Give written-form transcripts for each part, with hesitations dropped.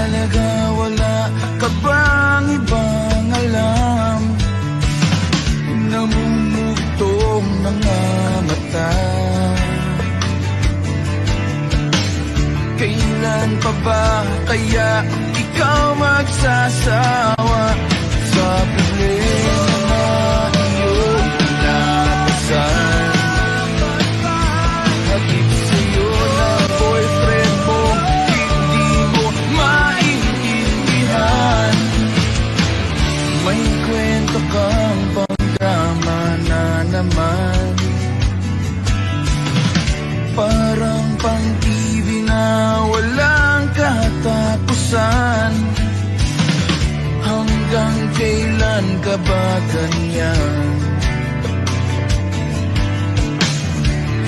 halaga, wala ka bang ibang alam? Namumugtong mga mata. Kailan pa ba kaya ikaw magsasawa sa problema na iyong pinapasan? Hatid sa'yo ng boyfriend mo, hindi mo maintindihan. May kwento kang pang-drama na naman, parang pang-TV na walang katapusan. Hanggang kailan ka ba ganyan?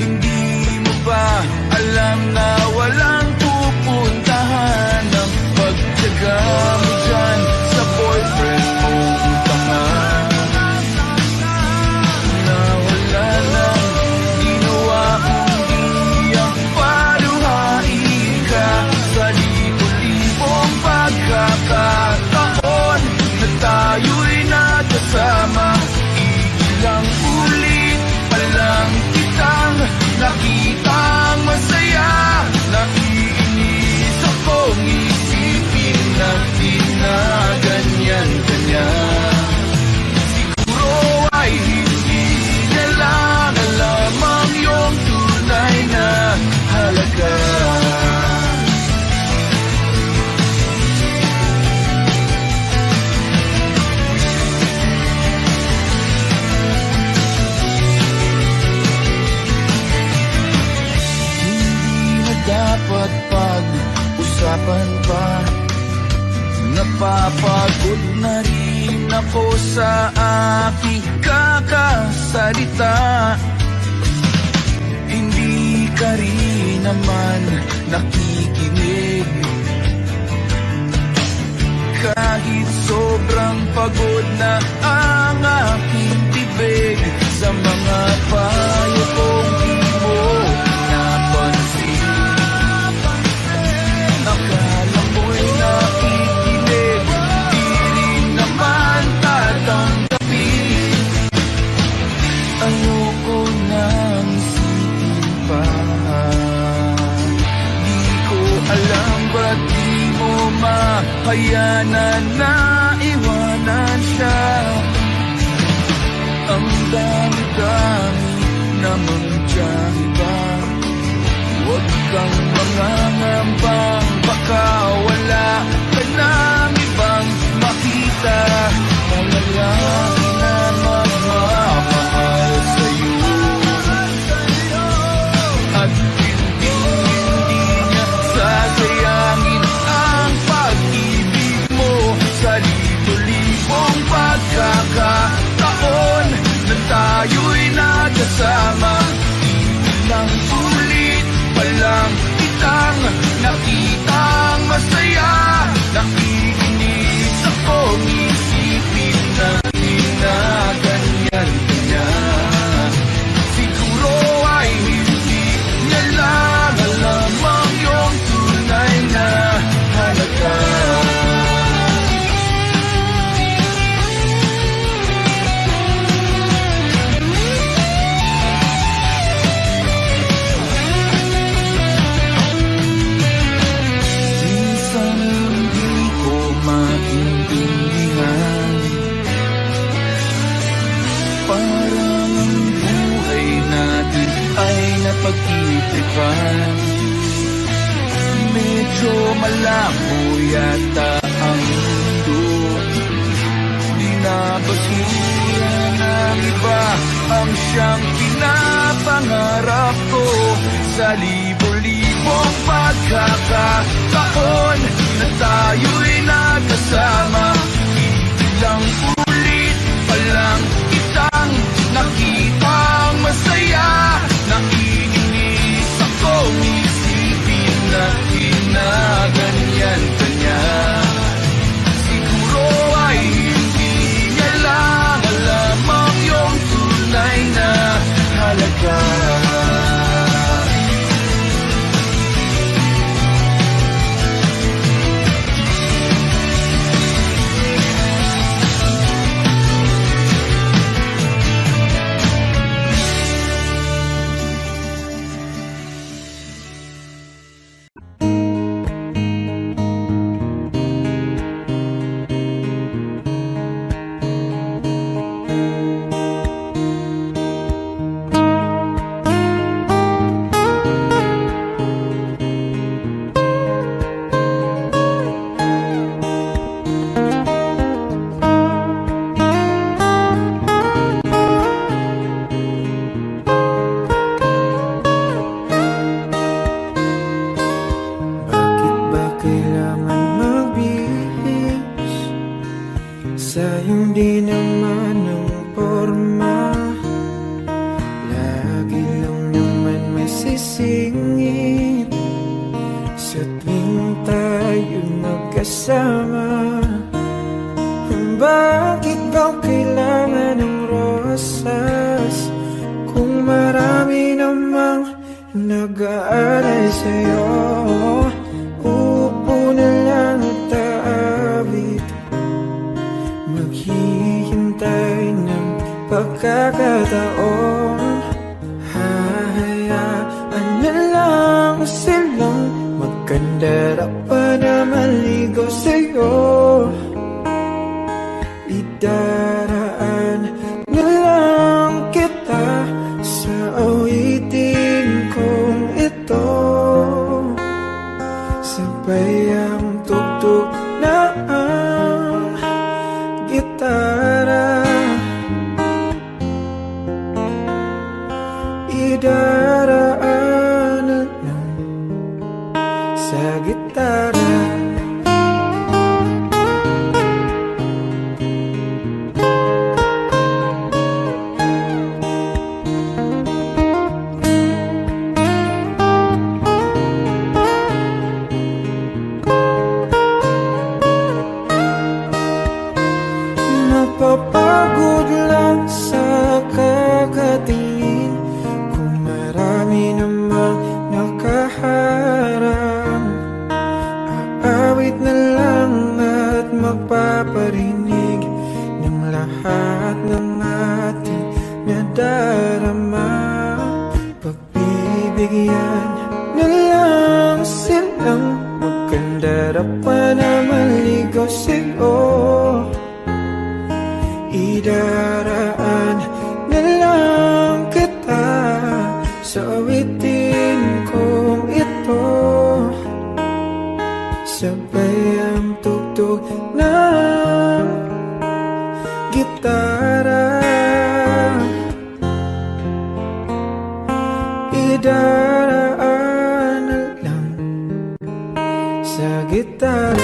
Hindi mo ba alam na walang pupuntahan ang pagtyaga mo dyan sa boyfriend mong tangan? Na wala nang ginawa kundi ang paluhain ka sa libo-libong pagkakataon na tayo'y nagkasama. Ilang ulit pa lang kitang nakitang masaya. Naiinis akong isipin na di na ganyan-ganyan. Siguro ay hindi niya lang alam ang iyong tunay na halaga. Dapat pag-usapan pa. Napapagod na rin ako sa aking kakasalita. Hindi ka rin naman nakikinig. Kahit sobrang pagod na ang aking bibig sa mga payo kong di mo napansin. Akala mo'y nakikinig, di rin naman tatanggapin. Ayoko nang isipin pa. Di ko alam ba't di mo makayanan na iwanan siya. Ang dami-dami namang tiyahin ba? Huwag kang mangangambang, baka wala ka nang ibang makita. Malalaki na magmamahal sa'yo, at hindi niya sasayangin ang pag-ibig mo sa libo-libong pagkakataon na tayo'y nagkasama. Ilang ulit palang kitang nakitang masaya. Nakikinis akong isipin na di na ganyan-ganyan. Siguro ay hindi niya lang alam ang iyong tunay na halaga. Pag-itripan, medyo malabo yata ang mundo. Di na basura ng iba ang siyang pinapangarap ko. Sa libo-libong pagkakataon na tayo'y nagkasama. Ilang ulit pa lang kitang nakitang masaya. Naiinis akong isipin na di na ganyan-ganyan. Siguro ay hindi niya lang alam ang iyong tunay na halaga. sumisingit sa tuwing tayo magkasama. Bakit ba kailangan ng rosas kung marami namang nag-aalay sa'yo? Upo na lang at aawit, maghihintay ng pagkakataon. Hahayaan na lang silang magkandara pa na maligaw sa'yo. Idaraan na lang kita sa awitin kong ito, sabay ang tugtog na ang gitara. Idaraan na lang sa gitara. Mapapagod lang sa kakatingin kung marami namang nakaharang. Aawit na lang at magpaparinig ng lahat ng ating nadarama. Pagbibigyan na lang silang magkandara pa na maligaw sa'yo. Idaraan na lang kita sa awitin kong ito, sabay ang tugtog ng gitara. Idaraan na lang sa gitara.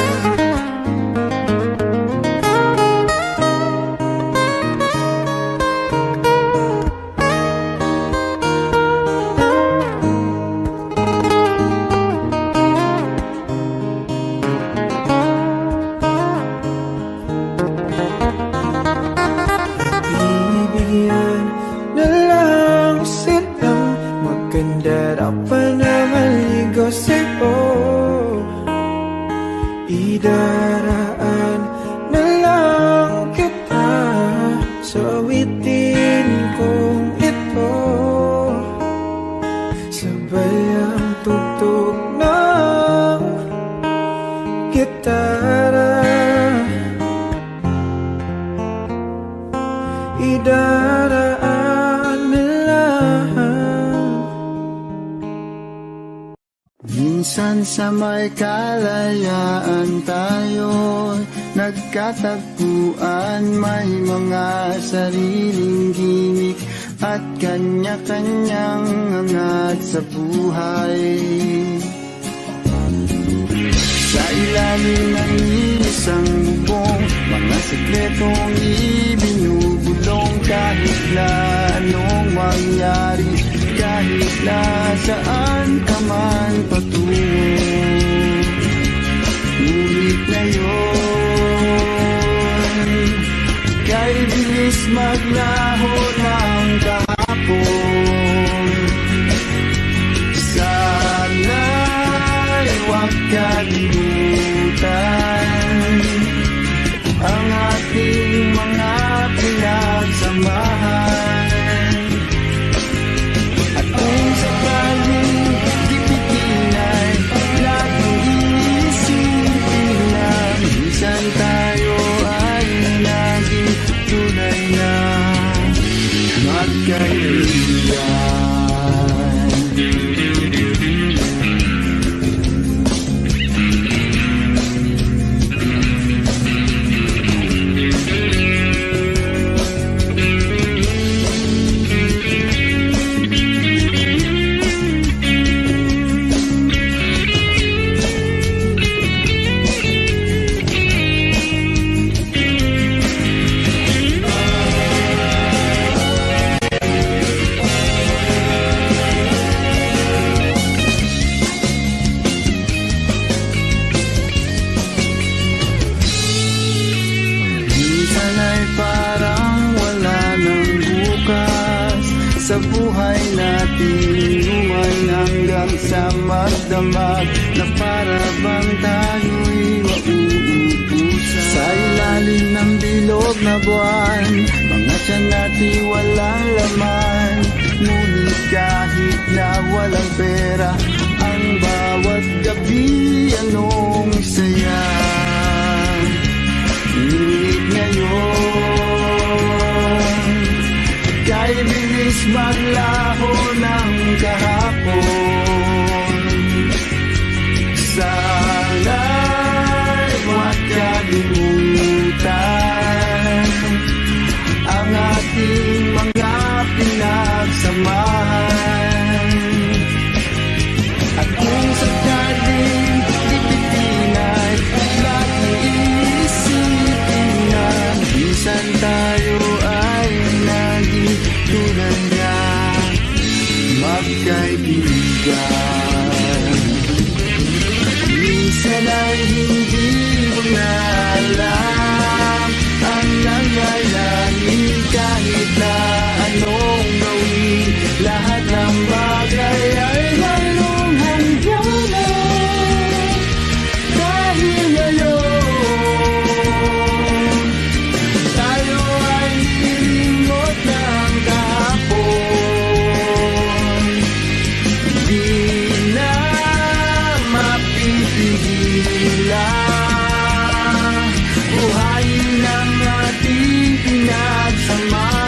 Magkandara pa na maligaw sa'yo. Idaraan na lang kita sa awitin kong ito, sabay ang tugtog ng gitara. Idaraan na lang. Minsan sa may kalayaan tayo nagkatagpuan, may mga sariling gimik at kanya-kanyang angat sa buhay. Sa ilalim ng isang bubong, mga sikretong ibinubulong, kahit na anong mangyari, kahit na saan ka man patungo. Ngunit ngayon, kay bilis maglaho ng kahapon. Sana'y huwag kalimutan ang ating mga pinagsamahan. At kung sakaling gipitin ay laging iisipin na minsan tayo ay naging tunay na. buhay natin umay hanggang sa magdamag na para bang tayo'y mauubusan. Sa ilalim ng bilog na buwan, mga tiyan natin walang laman. Ngunit kahit na walang pera, ang bawat gabi anong saya. Ngunit ngayon, kay bilis maglaho ng kahapon. Sana'y huwag kalimutan ang ating mga pinagsamahan. At kung sakaling ipitin ay lahat ng iisipin na minsan tayo ay naging tulad na magkaibigan. Minsan ay hindi mo na alam ang nangyayari kahit na anong gawin. Lahat ng bagay ay mayroong hangganan. Dahil ngayon, tayo ay nilingot ng kahapon. Di na mapipigilan, buhayin ang ating pinagsamahan.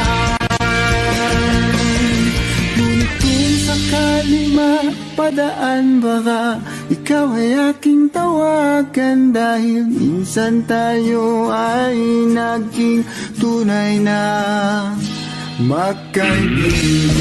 Ngunit kung sakali mapadaan, baka ikaw ay aking tawagan. Dahil minsan tayo ay naging tunay na magkaibigan.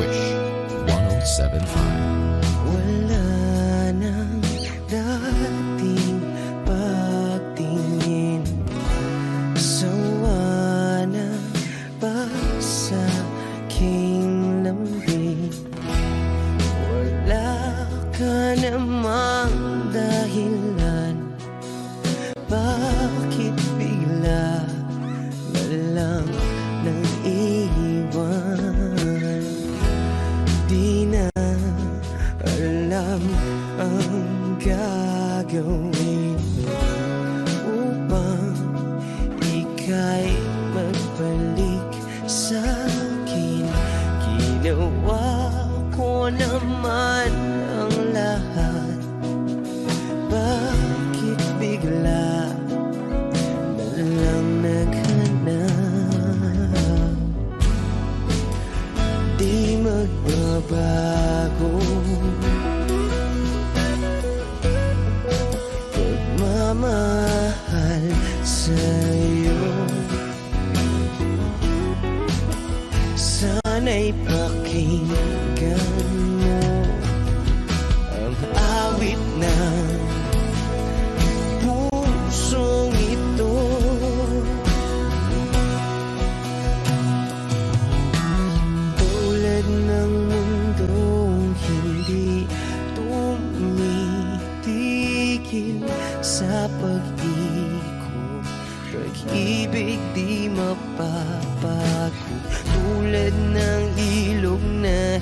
Wish 107.5. Wala nang dating pagtingin, sawa na ba sa aking lambing? Wala ka namang dahilan, bakit bigla na lang nang iwan? Di na alam ang gagawin upang ika'y magbalik sa'kin. Ginawa ko naman ang lahat, bakit bigla na lang naghanap? Di magbabago pagmamahal sa'yo. Sana'y pakinggan mo ang awit ng pusong ito. Tulad ng mundong hindi tumitigil sa pag-ikot, pag-ibig di mapapago. Tulad ng ilog na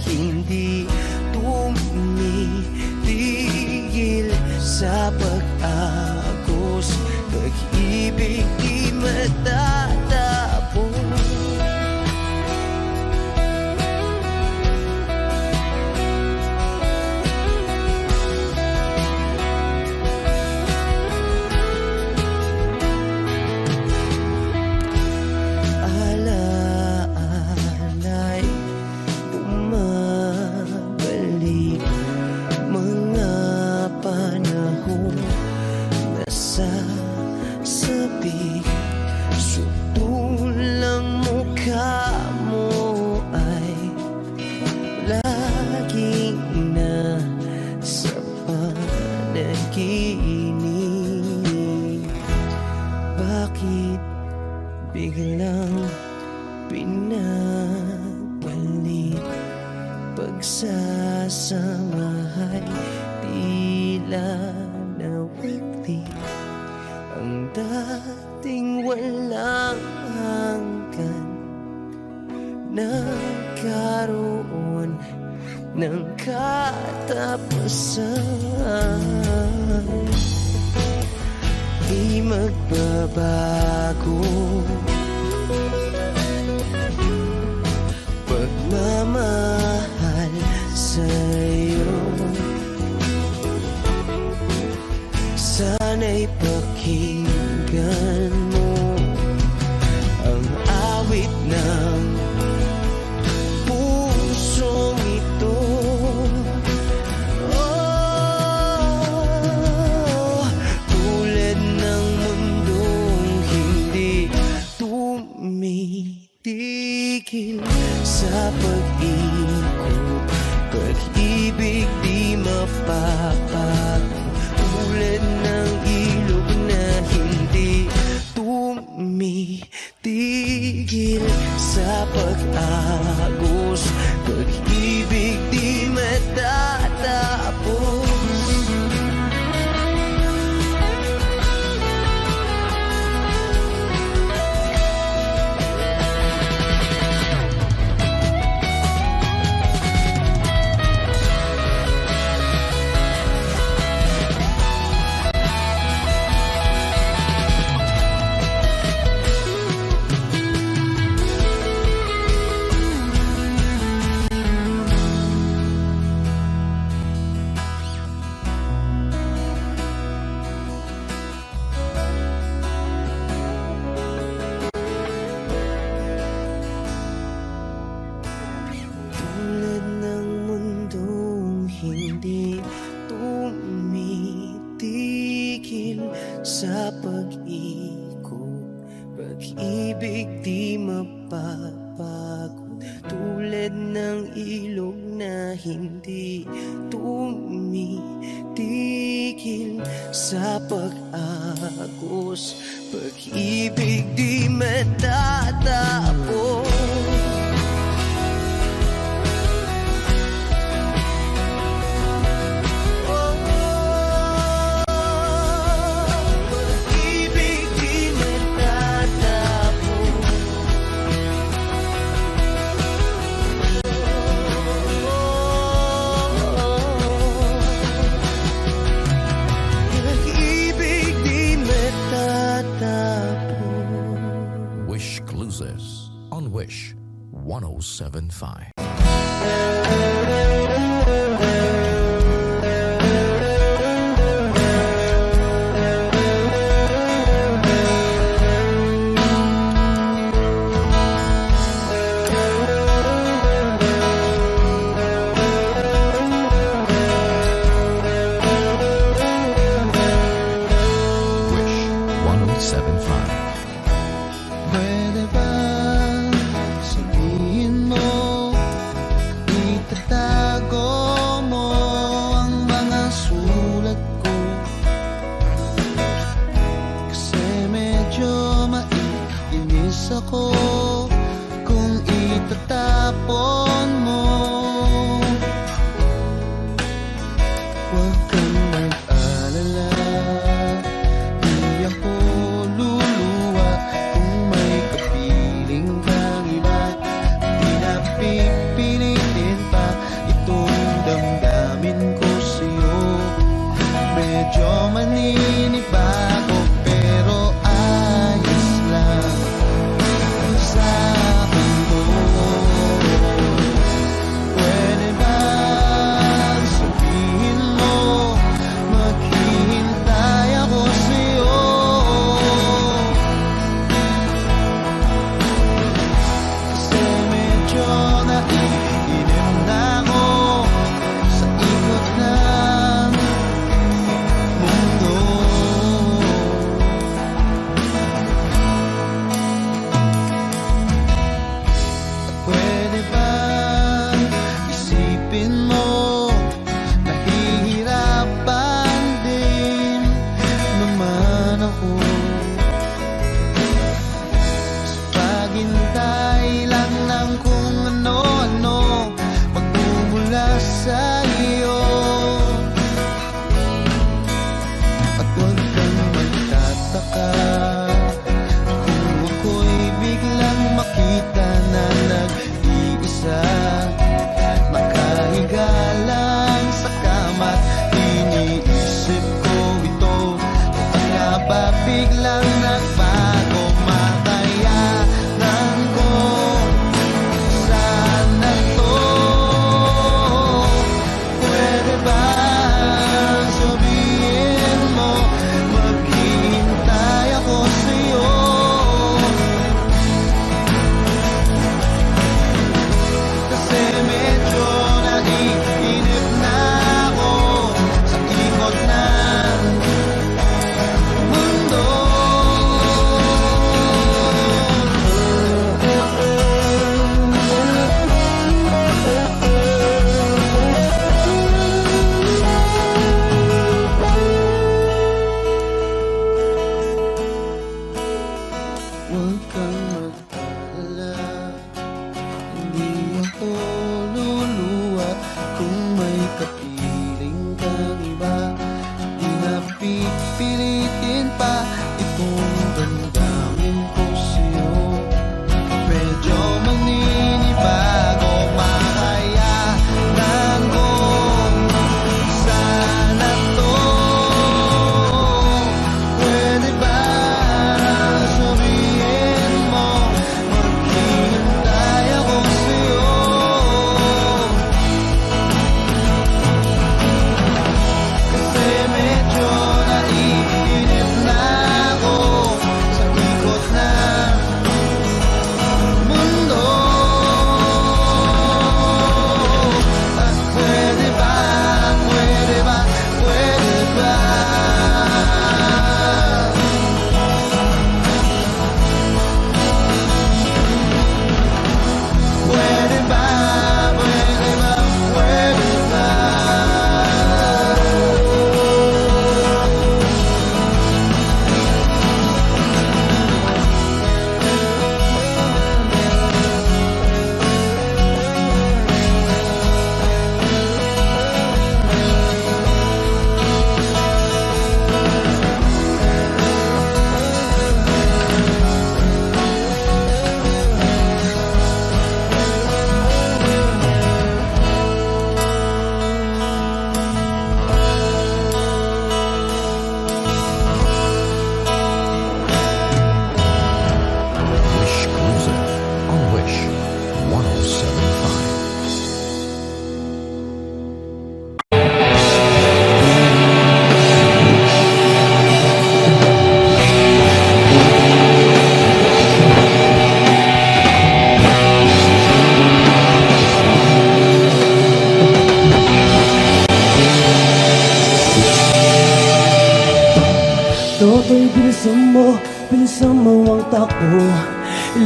nagsasama ay tila nawagli. Ang dating walang hanggan nagkaroon ng katapusan. Di magbabago pagmamahal sa'yo. Sana'y pakinggan mo ang awit ng pusong ito. Oh, tulad ng mundong hindi tumitigil sa pag-ikot, pag-ibig di mapapago. Tulad ng ilog na hindi tumitigil sa pag-agos, pag-ibig di matatapos. Tulad ng mundong hindi tumitigil sa pag-ikot, pag-ibig di mapapagod. Tulad ng ilog na hindi tumitigil sa pag-agos, pag-ibig di matatapos. Wish Cruises on Wish 1075. Wish 1075. Pwede ba sabihin mo, itatago mo ang mga sulat ko? Kasi medyo maiinis ako kung itatapon mo. Huwag kang mag-alala, di ako luluwa kung may kapiling kang iba. Di na pipilitin pa itong damdamin ko sa'yo. Medyo maninibago pero ayos lang sa akin mo. Pwede ba sabihin mo, maghihintay ako sa'yo? Kasi medyo naiinim na ako sa ikot ng mundo. Pwede ba isipin mo, nahihirapan din naman ako sa paghintay lang ng kung ano-ano.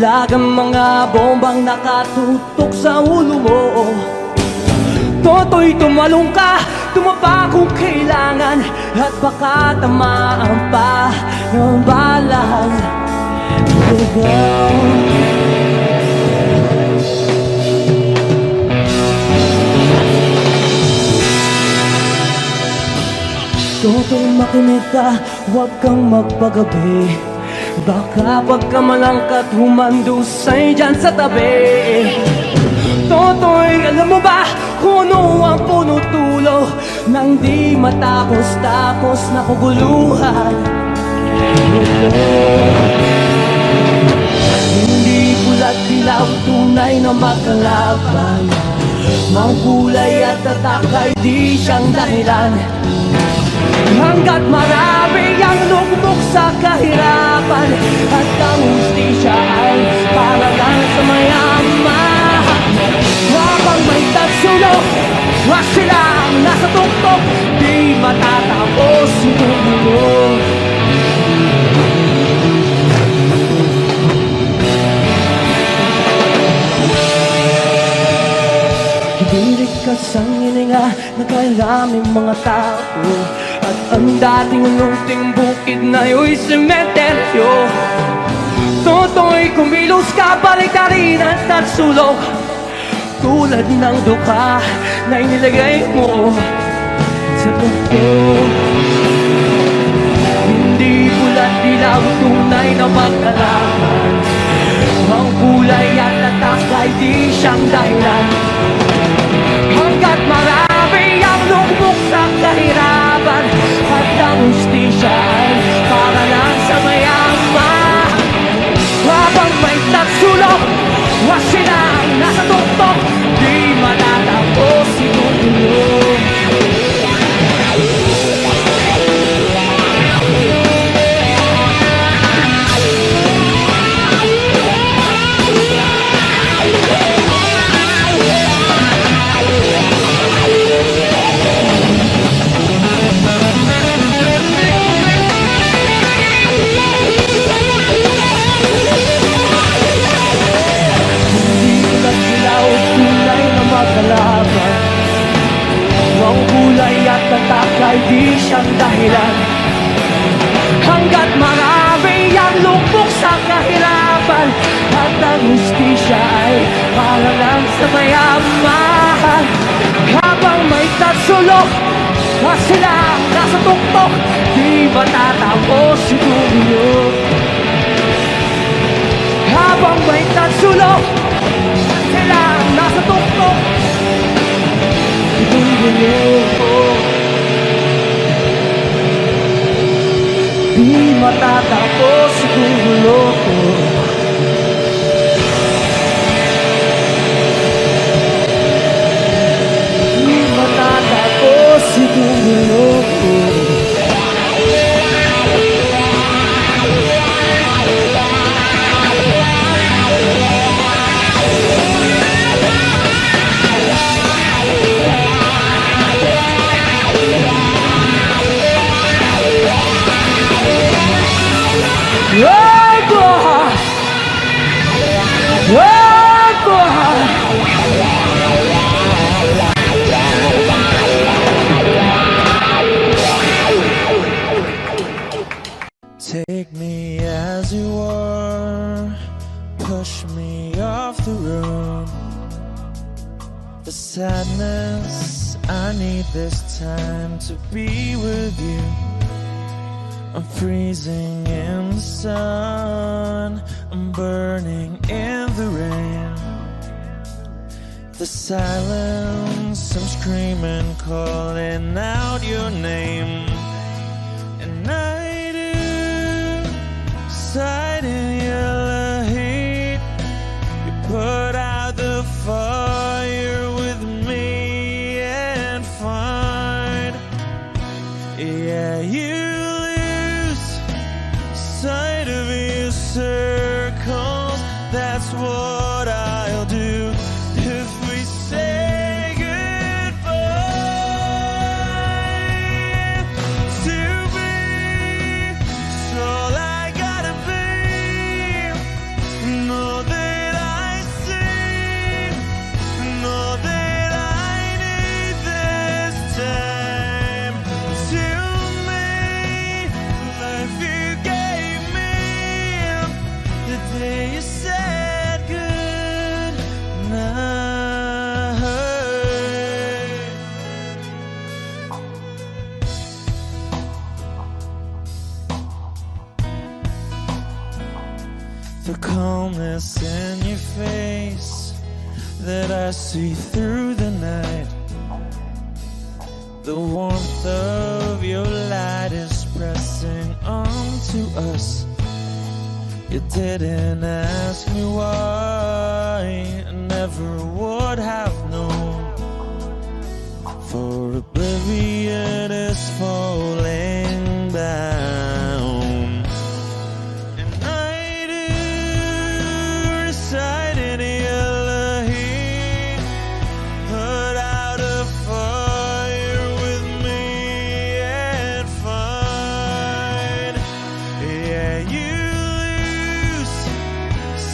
Lagang mga bombang nakatutok sa ulo mo. Toto'y tumalong ka, tumapa kung kailangan, at baka tamaan pa ng balang ligaw. Toto'y makinig ka, huwag kang magpagabi. Baka pagkamalangkat humandusay dyan sa tabi. Toto'y alam mo ba kung ano ang puno-tulo nang di matapos-tapos na kuguluhan? Hindi pula't dilaw, tunay na magkalaban. Mangkulay at tatak ay di siyang dahilan. Hanggat marami ang lugmok sa kahirapan, at ang hustisya ay para lang sa mayaman. Habang may tagsulok, wag silang nasa tuktok, di matatapos itong mundo. Hibirik ka sa hininga na kalaming mga tao, at ang dating lunting bukid na yo'y sementeryo. Toto'y kumilos ka, baliktarin at tagsulok, tulad ng duka na inilagay mo sa tuktok. Hindi pula't dilaw, tunay na magkalaman. Ang kulay at tatak ay di siyang dahilan. Hanggat marami ang lugmok sa kahirapan, at ang hustisya ay para lang sa mayaman. Habang may tagsulok, wag silang nasa tuktok, di matatapos itong mundo. Ang kulay at tatak ay di siyang dahilan. Hanggat marami ang lugmok sa kahirapan, at ang hustisya ay para lang sa mayaman. Habang may tagsulok, at silang nasa tuktok, di matatapos itong mundo. Habang may tagsulok, at silang nasa tuktok, itong mundo. Di matatapos itong mundo. Di matatapos itong mundo. Take me as you are, push me off the road. The sadness, I need this time to be with you. I'm freezing in the sun, I'm burning in the rain. The silence, I'm screaming, calling out your name. And I do, sight in your heat. You put out the fire with me and find, yeah, you lose sight of your circles. That's what I'll do if we say goodbye. see through the night. The warmth of your light is pressing onto us. You didn't ask me why, I never would have known. For oblivion is falling down. And I do reside in Elohim, put out a fire with me and find. Yeah, you lose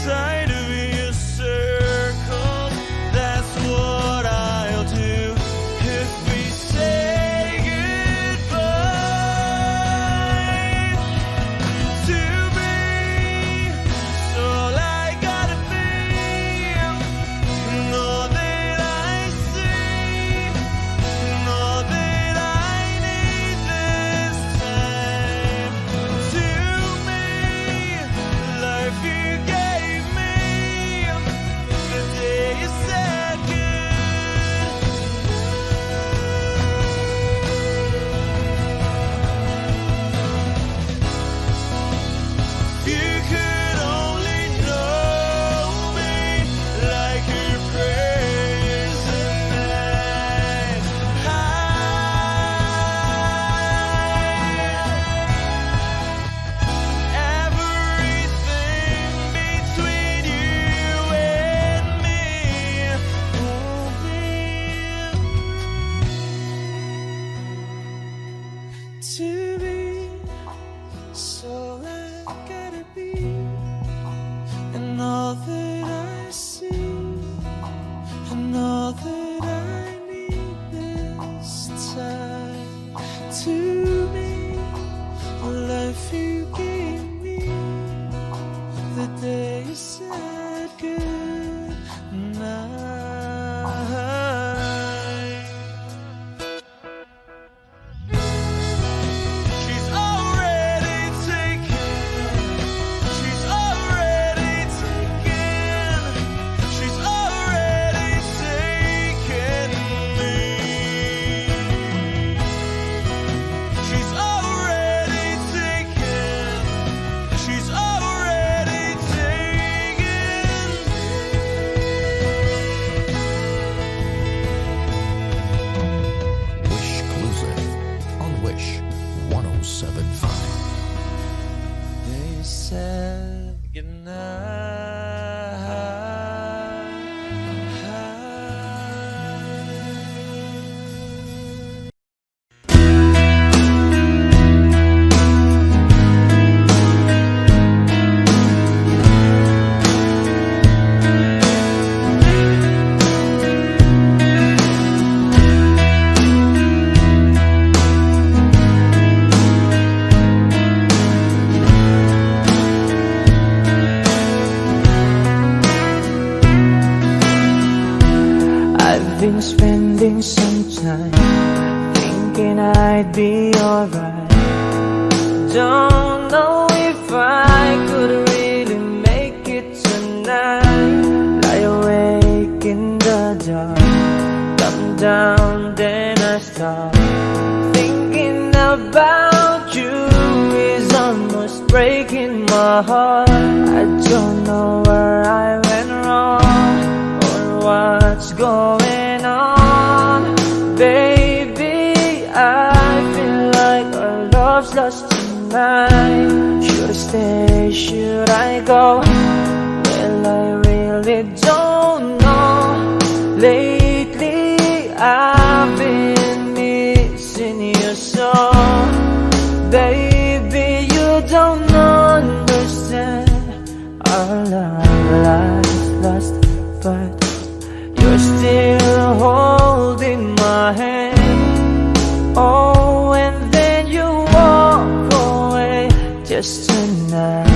sight of your circles. That's what I'll do if we say goodbye. To be, so I gotta be, and all that I see, and all that I need this time. To me, life you gave me, the day you said you could only know me like your present night. Everything between you and me won't be to be. So I gotta be, and all that I see, and all that I need this time. To me, the life you gave me, the day you said good night. She's already taken. She's already taken. She's already taken me. She's already taken. She's already taken Wish Exclusive on Wish 1075. They said goodnight. I've been spending some time thinking I'd be alright. Don't know if I could really make it tonight. Lie awake in the dark, come down, then I start thinking about you is almost breaking my heart. I don't know where I went wrong or what's going on. Baby, I feel like our love's lost tonight. Should I stay, should I go? Well, I really don't know. Lately, I've been missing you so. Baby, you don't understand. Our love lost, but you're still holding my hand. Oh, and then you walk away. Just tonight,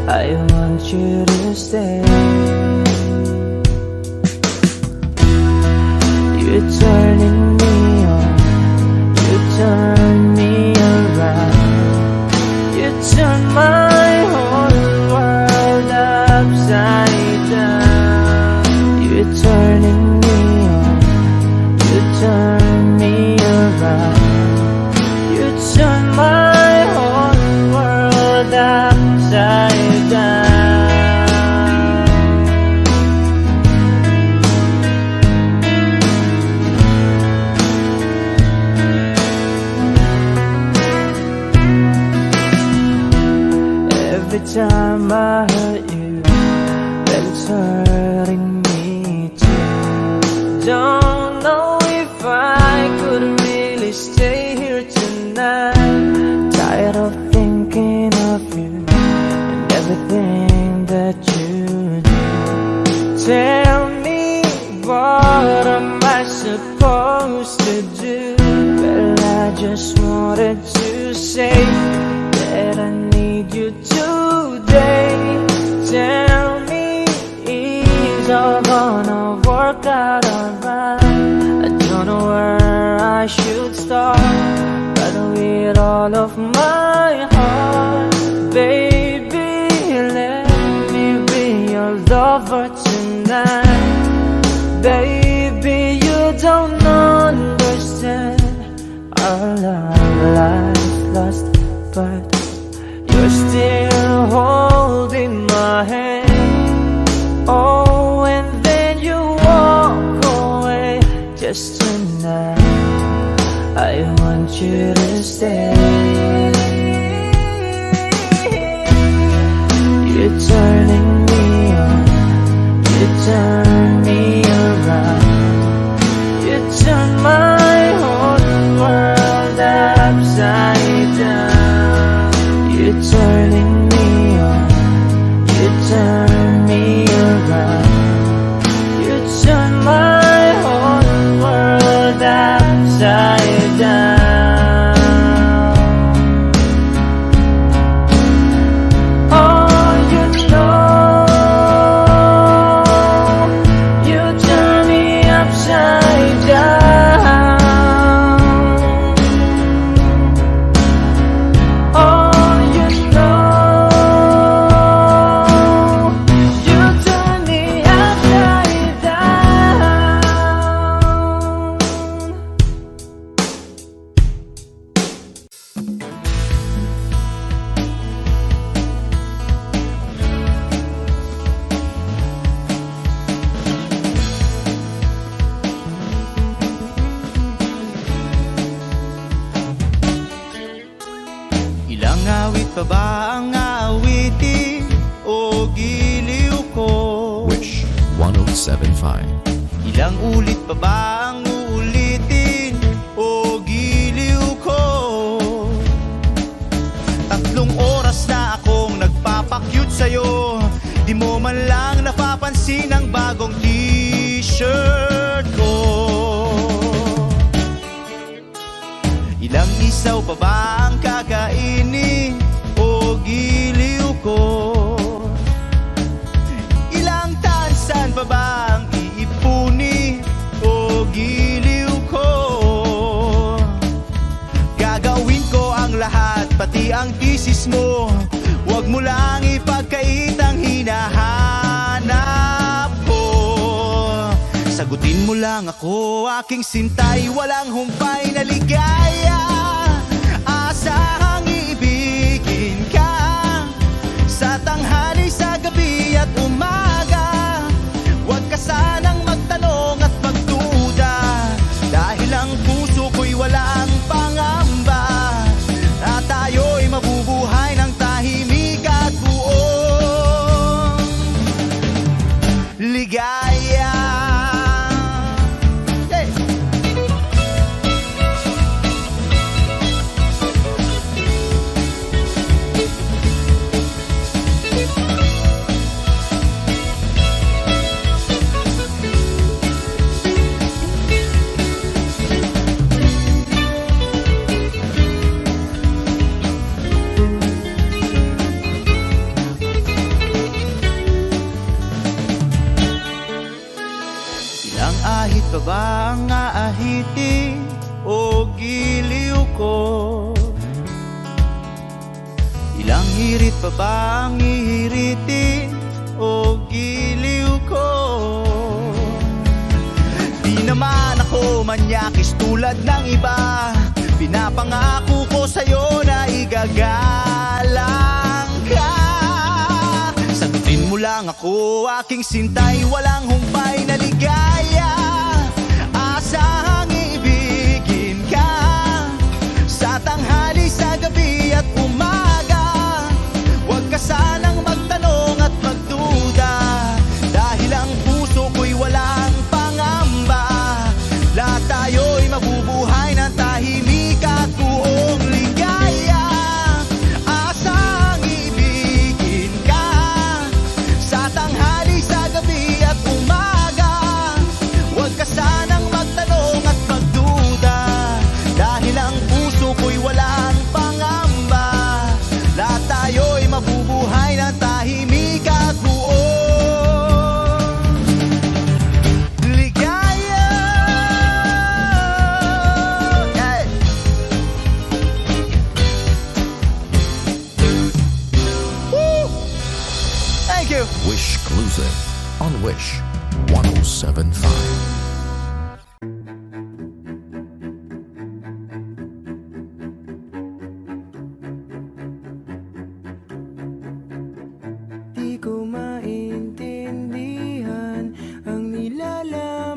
I want you to stay. You're turning me on, you turn me around, you turn my whole world upside down. You're turning time I hurt you, that it's hurting me too. Don't know if I could really stay here tonight. Tired of thinking of you and everything that you do. Tell me, what am I supposed to do? Well, I just wanted to say that I need you today. Tell me, is all gonna work out alright? I don't know where I should start, but with all of my heart, baby, let me be your lover tonight. Baby, you don't understand our love lies lost, but you're still holding my hand. Oh, and then you walk away. Just tonight, I want you to stay. You're turning me on, you turn me around, you turn my whole world upside down. You're turning me on, you turn me around, you turn my whole world upside down. Oh, you know, you turn me upside down. Oh, you know, you turn me upside down. Ilang awit pa ba ang aawitin o giliw ko? Wish 1075. Ilang ulit pa ba ang uulitin o giliw ko? 3 oras na akong nagpapakyut sa'yo, di mo man lang napapansin ang bagong t-shirt ko. Ilang isaw pa ba ang kakainin o giliw ko? Ilang tansan pa ba ang iipuni o giliw ko? Gagawin ko ang lahat, pati ang thesis mo. Huwag mo lang ipagkait ang hinahanap ko. Sagutin mo lang ako, aking sintay, walang humpay na ligaya. Asahang iibigin ka sa tanghali, sa gabi at umaga. Huwag ka sanang magtanong at magduda, dahil ang puso ko'y walang pangamba, na tayo'y mabubuhay ng tahimik at buong ligaya. Hey! Ilang ahit pa ba ang aahitin o giliw ko? Ilang hirit pa ba ang ihiritin o giliw ko? Di naman ako manyakis tulad ng iba, pinapangako ko sa'yo na igagalang ka. Sagutin mo lang ako, aking sintay, walang humpay na ligaya. Asahang ibigin ka sa tanghali, sa gabi at umaga. Huwag ka sanang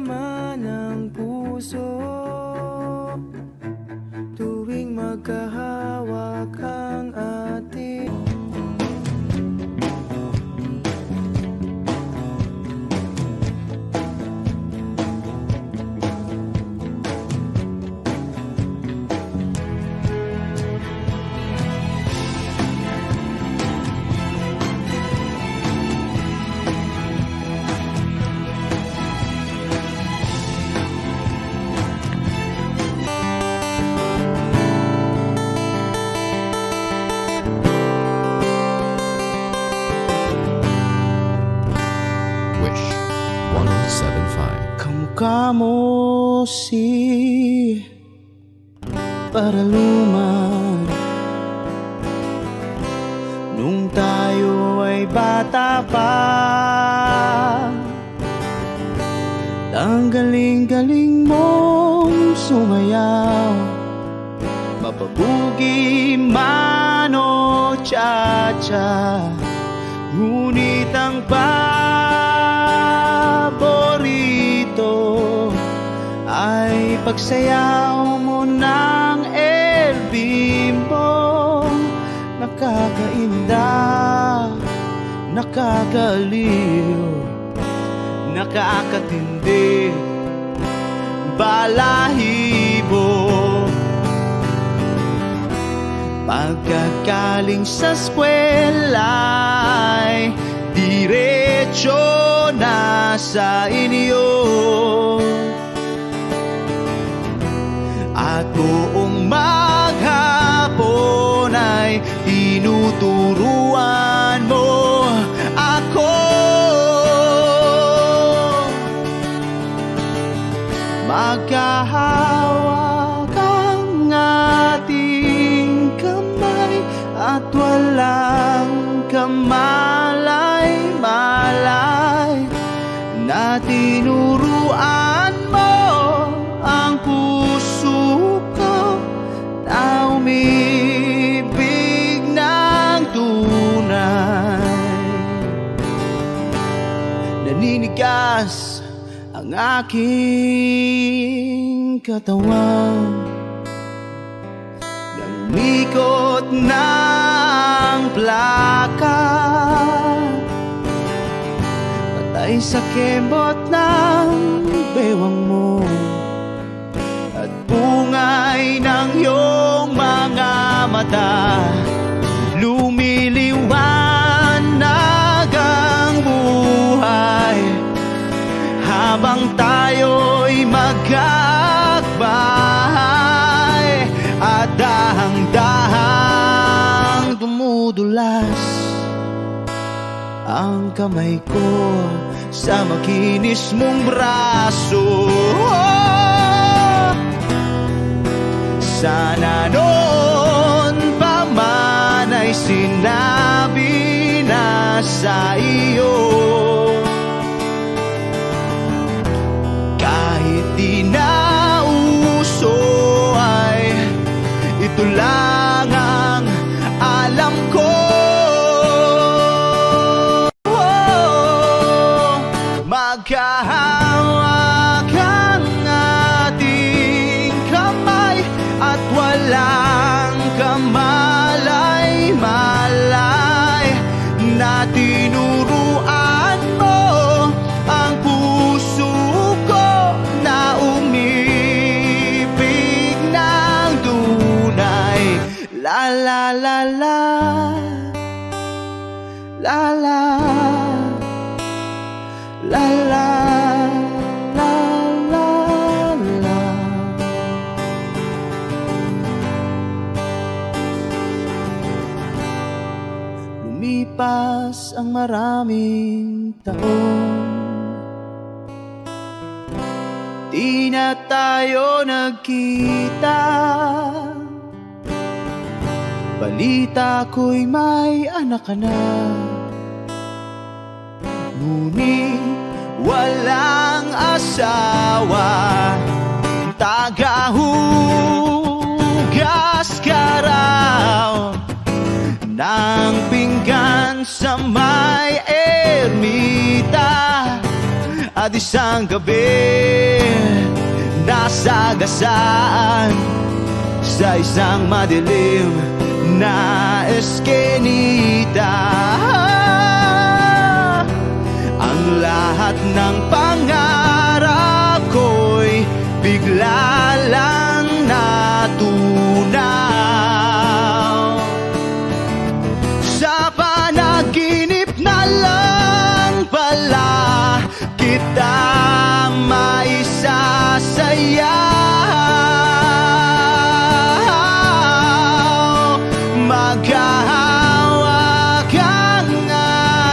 laman ng puso tuwing magkahawak ang ating Wish 1075. kamukha mo si Paraluman nung tayo ay bata pa. Ang galing-galing mong sumayaw, mapabugi man o cha-cha, ngunit ang paborito ay pagsayaw mo ng El Bimbo. Nakakainda, nakakaliw, nakakatindi, balahibo. Pagkagaling sa eskwela'y diretso na sa inyo, at buong maghapon ay tinuturuan mo ako. Magkahawak ang ating kamay at walang kamalay-malay, na tinuruan mo ang puso ko na umibig ng tunay. Naninigas ang aking katawan ng mikot ng plaka, patay sa kembot ng bewang mo at bungay ng iyong mga mata. Lumiliwanag ang buhay habang tayo'y magkakbahay, at dahang-dahang dumudulas ang kamay ko sa makinis mong braso. Sana noon pa man ay sinabi na sa iyo, kahit di na uso ay ito lang ang alam ko. Magkahawak ang ating kamay at walang kamalay-malay, na tinuruan mo ang puso ko na umibig ng tunay. La la la la, la la, la la, la la la. Lumipas ang maraming taon, di na tayo nagkita. Balita ko'y may anak ka na, ngunit walang asawa. Tagahugas ka raw ng pinggan sa may ermita, At isang gabi nasagasaan sa isang madilim na eskinita. Ang lahat ng pangarap ko'y bigla lang natunaw. Sa panaginip na lang pala kita maisasayaw. Maghahawak ang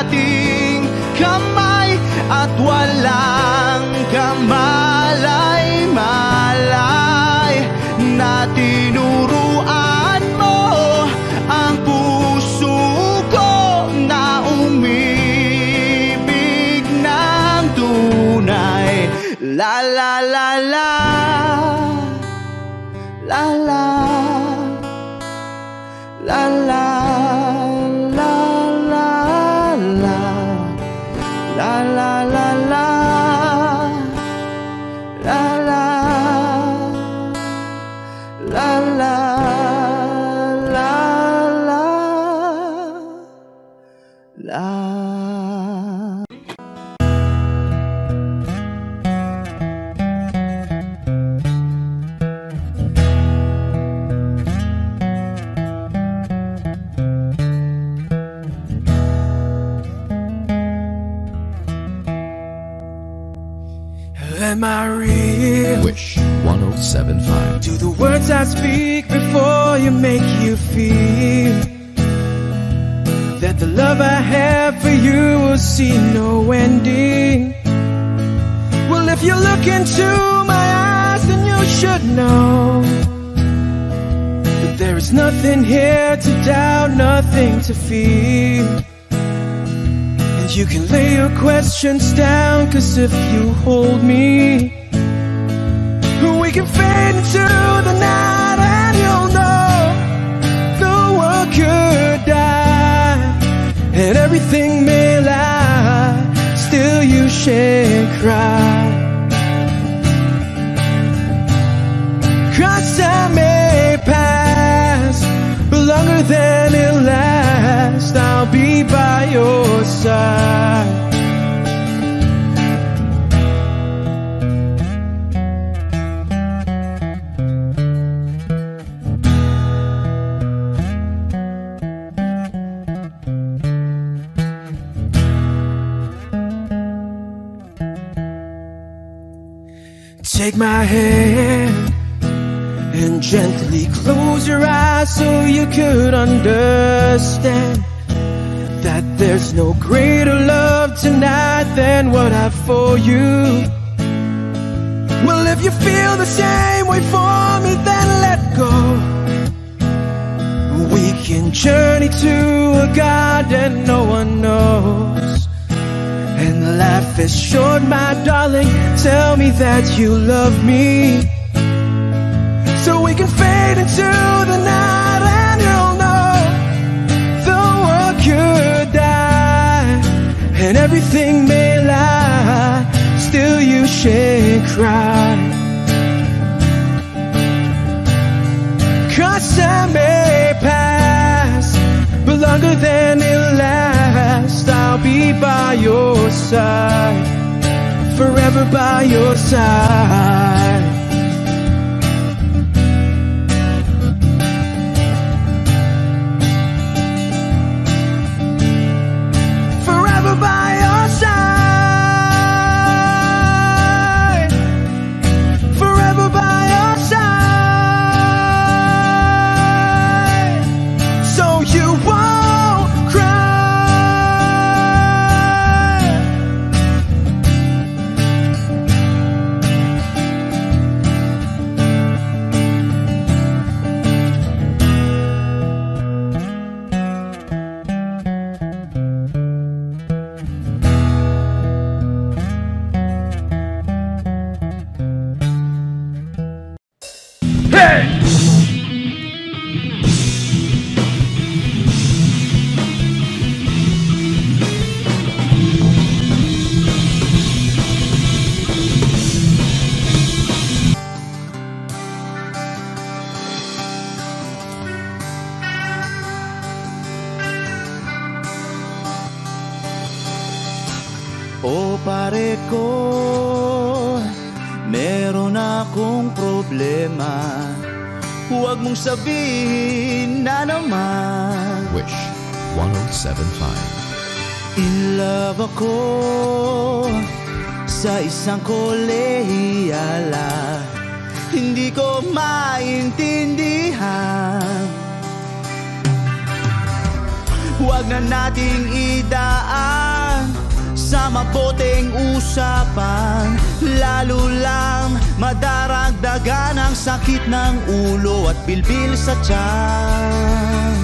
ating kamay at walang kamalay-malay na tinuruan mo ang puso ko na umibig ng tunay. La la la la, la la, la la, la la, la, la la la la, la la, la la, la la, la. Am I real? Wish 1075. Do the words I speak before you make you feel that the love I have for you will see no ending? Well, if you look into my eyes, then you should know that there is nothing here to doubt, nothing to fear. And you can lay your questions down, 'cause if you hold me, we can fade into the night and you'll know the world could die and everything may lie, still you shed cry. 'Cause time may pass, but longer than it lasts, I'll be by your side. Take my hand and gently close your eyes so you could understand that there's no greater love tonight than what I have for you. Well, if you feel the same way for me, then let go. We can journey to a garden no one knows. And life is short, my darling, tell me that you love me, so we can fade into the night and you'll know the world could die and everything may lie, still you shed cry. 'Cause time may pass, but longer than it lasts, I'll be by your side, forever by your side. Forever by your side, forever by your side, so you won't cry. pare ko, meron akong problema. Huwag mong sabihin na naman. Wish 1075. In love ako sa isang kolehiyala. Hindi ko maintindihan. Huwag na nating idaan sa maboteng usapan, lalo lang madaragdagan ang sakit ng ulo at bilbil sa tiyan.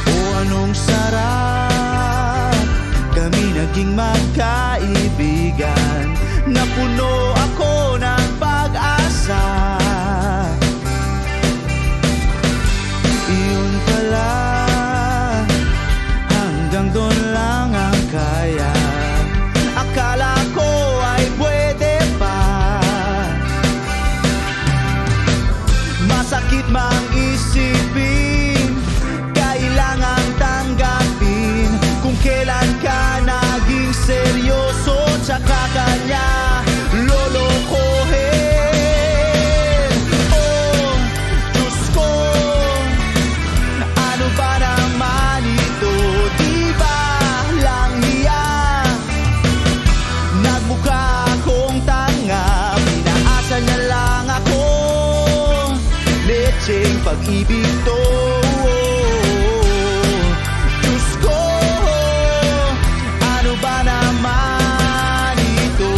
O anong sarap kami naging magkaibigan, na puno ako ng pag-asa. Iyon pala, hanggang doon lang ang kaya. Akala ko ay pwede pa. Masakit mang isipin, kailangan tanggapin kung kailan ka naging seryoso, tsaka kanya lolokohin. Oh, Diyos ko, ano ba naman ito? Di ba lang hiya? Nagmukha akong tanga, pinaasa niya lang ako. Lecheng pag-ibig to. Diyos ko, ano ba naman ito?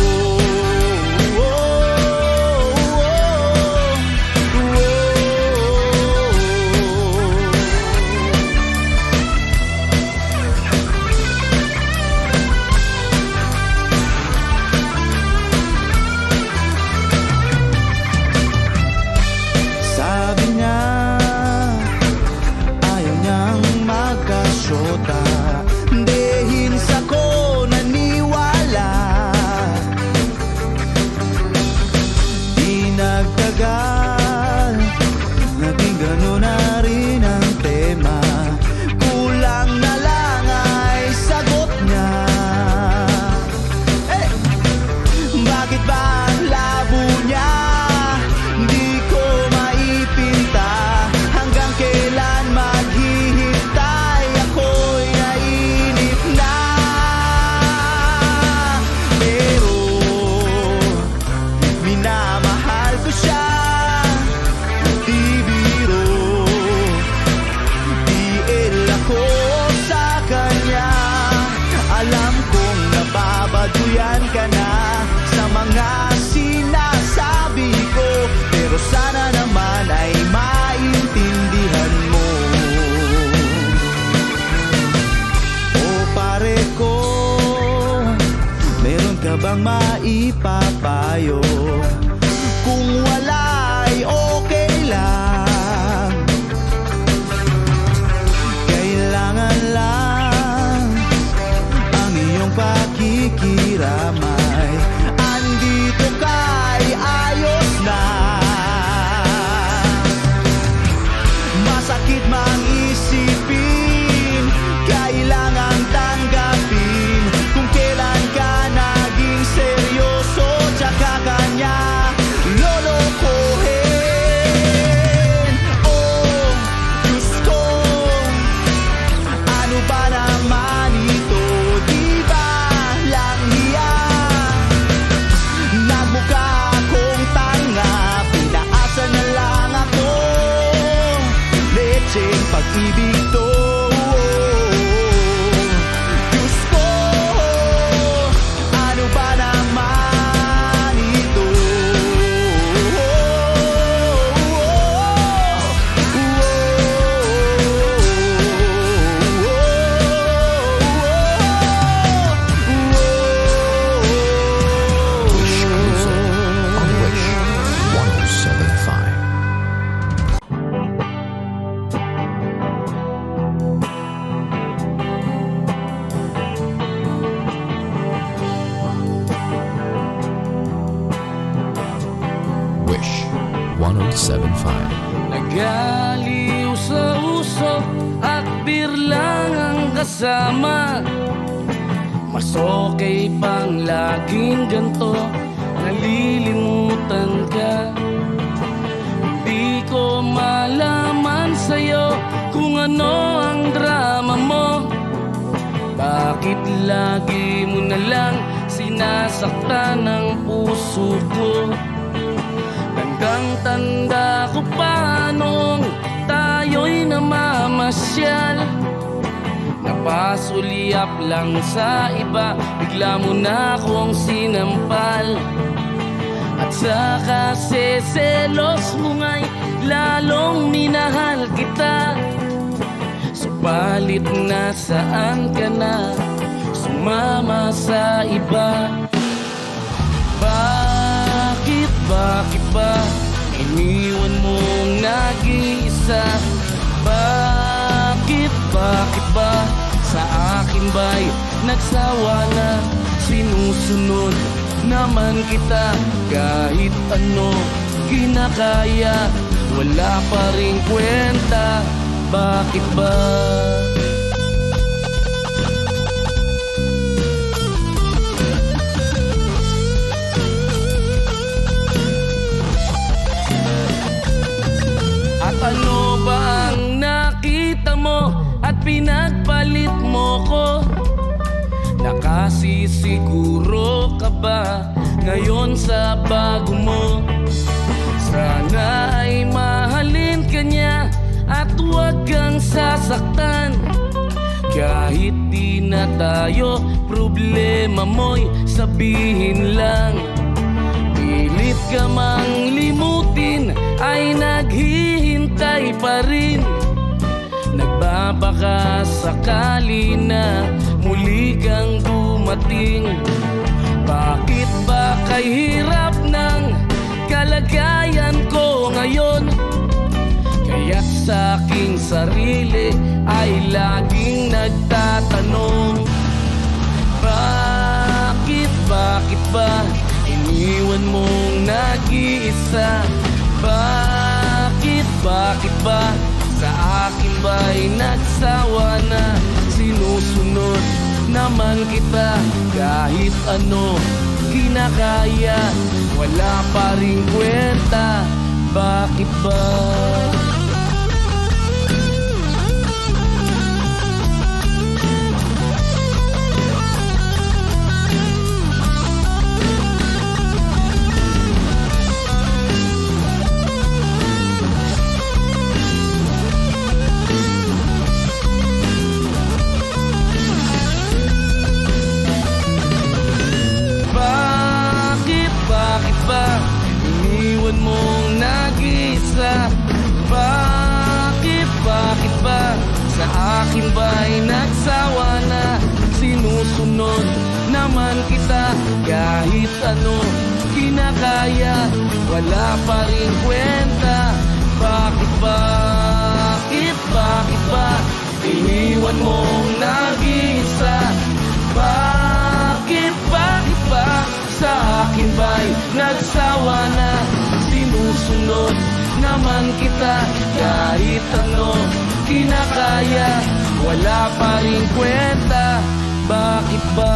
Sabi niya, ayaw niyang magkasyota. Dehil sa ko naniwala. Di nagtagal, naging gano'n na rin ang tema. Kulang na lang ay sagot niya. Bakit ba ang labo niya? Di ko maipinta. Hanggang kailan maghihintay? Ako'y nainip na. Pero minamahal ko siya. Di biro, DL ako sa kanya. Alam kong nababaduyan ka na sa mga sinasabi ko, pero sana naman ay maintindihan mo. O pare ko, meron ka bang maipapayo? Kung wala ay okay lang. Kailangan lang ang iyong pakikiramay. Andito ka'y ayos na. Masakit mang isipin, kailangan tanggapin kung kailan ka naging seryoso, tsaka kanya lolokohin. Oh, Diyos ko, ano ba naman ito? Di ba lang hiya? Nagmukha akong tanga, pinaasa na lang ako. Lecheng pag-ibig to. Diyos ko, ano ba naman ito? Wish Cruiser on Wish 1075. Wish 1075. Nagaliw sa uso at birlang ang kasama. Mas okay bang laging ganto, nalilimutan ka? Hindi ko malaman sa'yo kung ano ang drama mo. Bakit lagi mo na lang sinasaktan ang puso ko? Tandang-tanda ko pa nung tayo'y namamasyal, napasulyap lang sa iba, bigla mo na akong sinampal. At sa kasi selos mo nga'y lalong minahal kita. Subalit nasaan ka na, sumama sa iba? Bakit ba iniwan mong nag-iisa? Bakit ba sa akin ba'y nagsawa na? Sinusunod naman kita kahit ano kinakaya, wala pa rin kwenta. Bakit ba? At ano ba ang nakita mo at pinagpalit mo ko? Nakasisiguro ka ba ngayon sa bago mo? Sana ay mahalin ka niya at huwag kang sasaktan. Kahit di na tayo, problema mo'y sabihin lang. Pilit ka mang limutin ay naghihintay pa rin. Nagbabaka sakali na muli kang dumating. Bakit ba kay hirap ng kalagayan ko ngayon? Kaya't sa aking sarili ay laging nagtatanong, bakit ba iniwan mong nag-iisa? Bakit ba sa akin ba'y nagsawa na? Sinusunod naman kita kahit ano kinakaya, wala pa rin kwenta. Bakit ba? Bakit ba iniwan mong nag-iisa? Bakit ba sa akin ba'y nagsawa na? Sinusunod naman kita kahit ano kinakaya, wala pa rin kwenta. Bakit ba iniwan mong nag-iisa? Bakit ba sa akin ba'y nagsawa na? Sinusunod naman kita kahit ano kinakaya, wala pa rin kwenta. Bakit ba?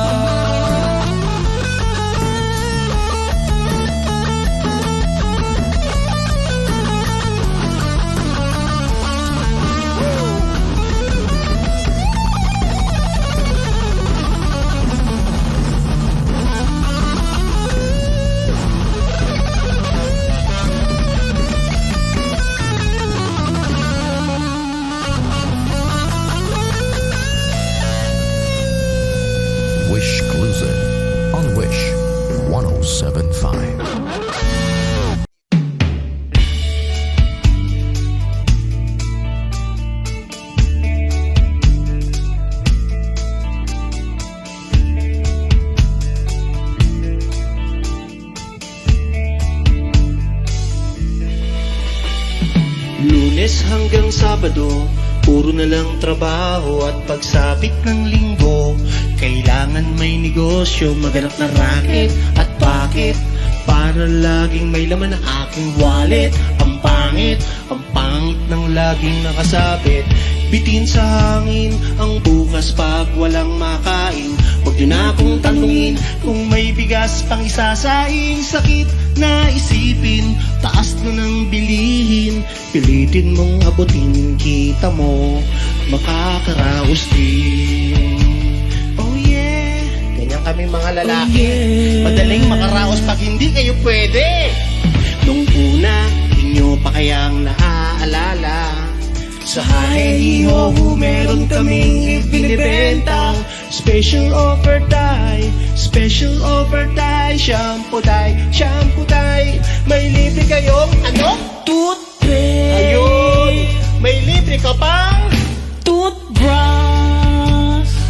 Wish Cruiser on Wish 1075. Lunes hanggang Sabado, puro na lang trabaho at pagsapit ng Linggo, kailangan may negosyo, maganap na racket. At bakit? Para laging may laman ang aking wallet. Ang pangit ng laging nakasabit. Bitin sa hangin ang bukas pag walang makain. Huwag niyo na akong tanungin kung may bigas pang isasaing. Sakit na isipin, taas na ng bilihin. Pilitin mong abutin, kita mo makakaraos din. Oh yeah, ganyan kami mga lalaki. Madaling makaraos pag hindi kayo pwede. Nung una, inyo pa kayang naaalala, sa Hahehiho meron kaming ibinibentang special offer tayo, special offer tayo. Shampoo tayo, may libre kayong ano? Toothpaste. Ayun, may libre ka pang Toothbrush,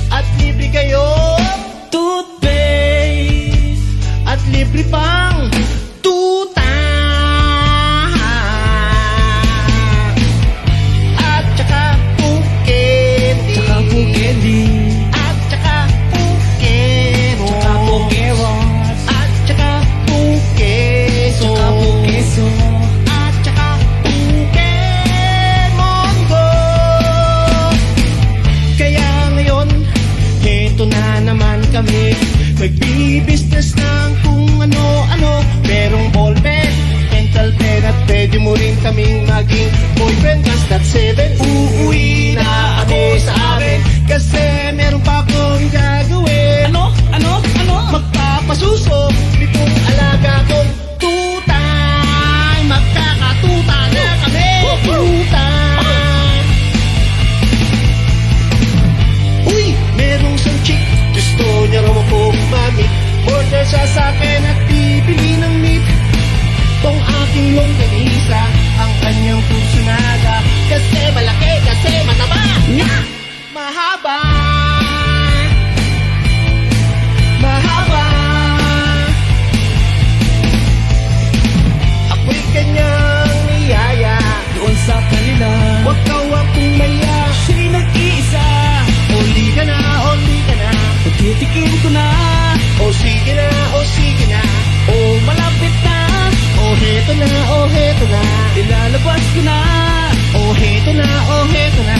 at libre kayong toothpaste, at libre pang tuta. At saka candy. tsaka po candy, At saka pukero. tsaka po carrots, At saka pukeso. tsaka po queso, At saka Pokemon Go. Kaya ngayon, heto na naman kami, magbi-business ng kung ano-ano. Merong ballpen, mental pen, at pwede mo rin kaming maging boyfriend. Basta 7, uuwi na ako sa amin, kasi meron pa akong gagawin. ano? Magpapasuso, pitong alaga kong tutay. Magkakatuta na kami, tutay. Uy, merong isang chick, gusto niya raw akong mamit. Order siya sa akin at bibili ng meat. Tong aking longganisa, ang kanyang kursunada. Kasi malaki, kasi mataba, mahaba. Mahaba. Ako'y kanyang niyaya, Doon sa kanila, huwag kang akong maya. siya'y nag-iisa, Huli ka na, huli ka na. pagtitikin ko na, O sige na, o sige na. o malapit na, O heto na, o heto na. ilalabas ko na, O heto na, o heto na.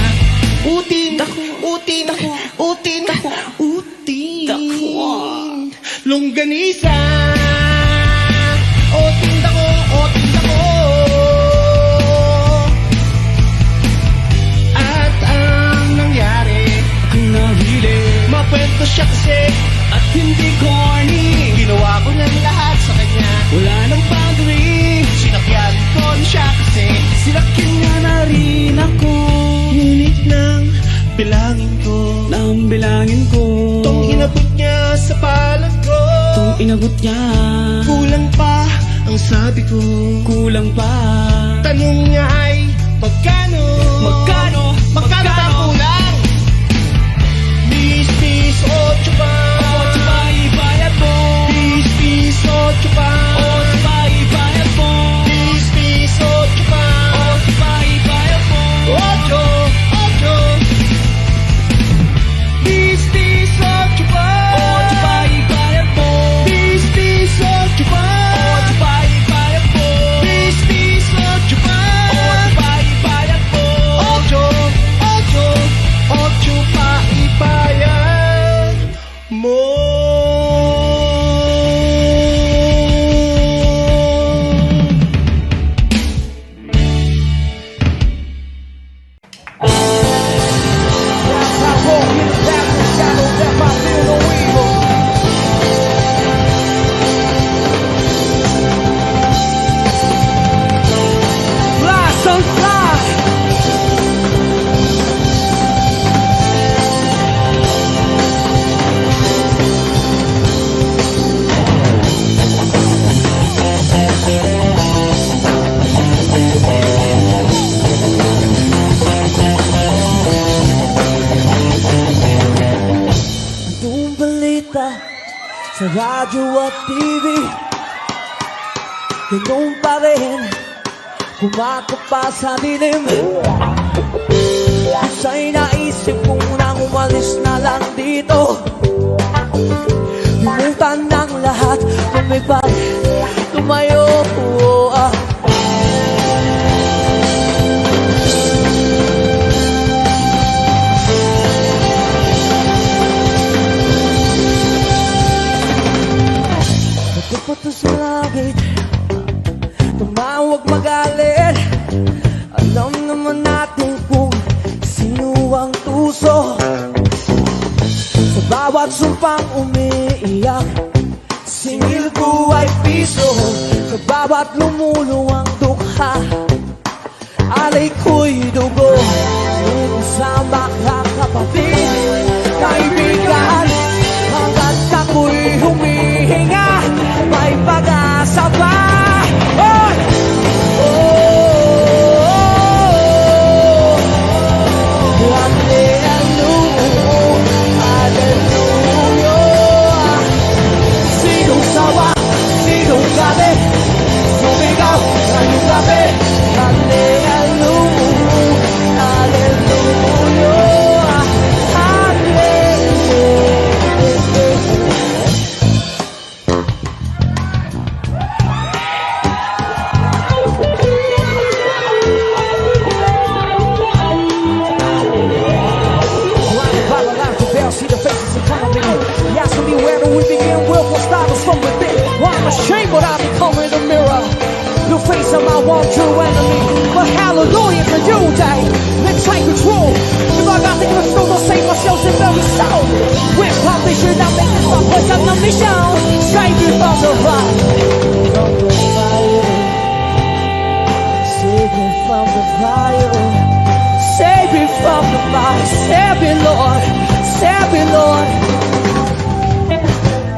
Utin, utin, utin, utin. Longganisa. O tinda ko, o tinda ko. At ang nangyari, kung nahili, mapwento siya kasi at hindi corny, ginawa ko ng lahat sa kanya. wala nang boundary, Sinakyan ko na siya kasi sinakyan niya na rin ako, ngunit nang bilangin ko, nang bilangin ko, tong inabot niya sa palad ko. tong inabot niya, Kulang pa ang sabi ko. kulang pa, Tanong niya ay magkano? magkano Magkano ba ang kulang? Bis, 8 pa. Ocho pa ibayad mo, Bis, 8 pa. ocho pa ibayad mo, Bis, 8 pa. ocho pa ibayad mo, 8. Bis, 8 pa. ocho pa ibayad mo, Bis, 8 pa. ocho pa ibayad mo, Bis, 8 pa. ocho pa ibayad mo, 8 pa ipayag mo. blast on flash, Itong balita sa radyo at TV, ganun pa rin, kumakapa sa dilim. Sa'y naisip kong nang umalis na lang dito, limutan ng lahat, lumipad, tumayo. tumawag magalit. Alam naman natin kung sino ang tuso. Sa bawat sumpang umiiyak, singil ko ay piso. Sa bawat lumuluwang dukha, alay ko'y dugo. May kasama ka kapatid, kaibigan. Hanggat ako'y humihinga, may pag-asa pa. Oh! Sinong sawa, sinong gabi, sumigaw, ngayong gabi. Hallelujah, hallelujah, hallelujah. Blinded by the lights of hell, see the faces in front of me. He asking me where do we begin, will for starters from within. Well, I'm ashamed, but I become in the mirror. The face of my one true enemy. But hallelujah to you, day. Let's take control. If I got to get a soul, I'll save myself in very soul. With publishing, I'm making my voice on the mission. Save you from the fire. Save me from the fire. Save me from the fire. Save me, Lord. Save me, Lord.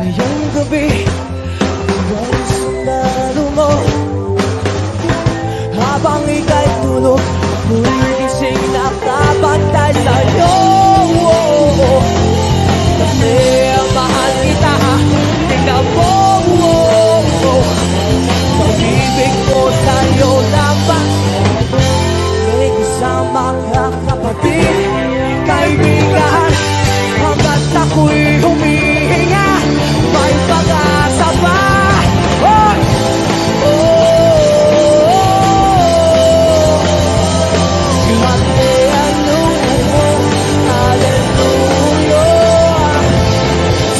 Ngayong gabi, huwag sundalo mo. Habang ika'y tulog, ako'y gising nakabantay sa'yo. Kasi mahal kita, tingnan mo. Pag-ibig ko sa'yo lamang. May kasama ka kapatid, kaibigan. Hanggat ako'y humihinga, may pag-asa pa. Oh!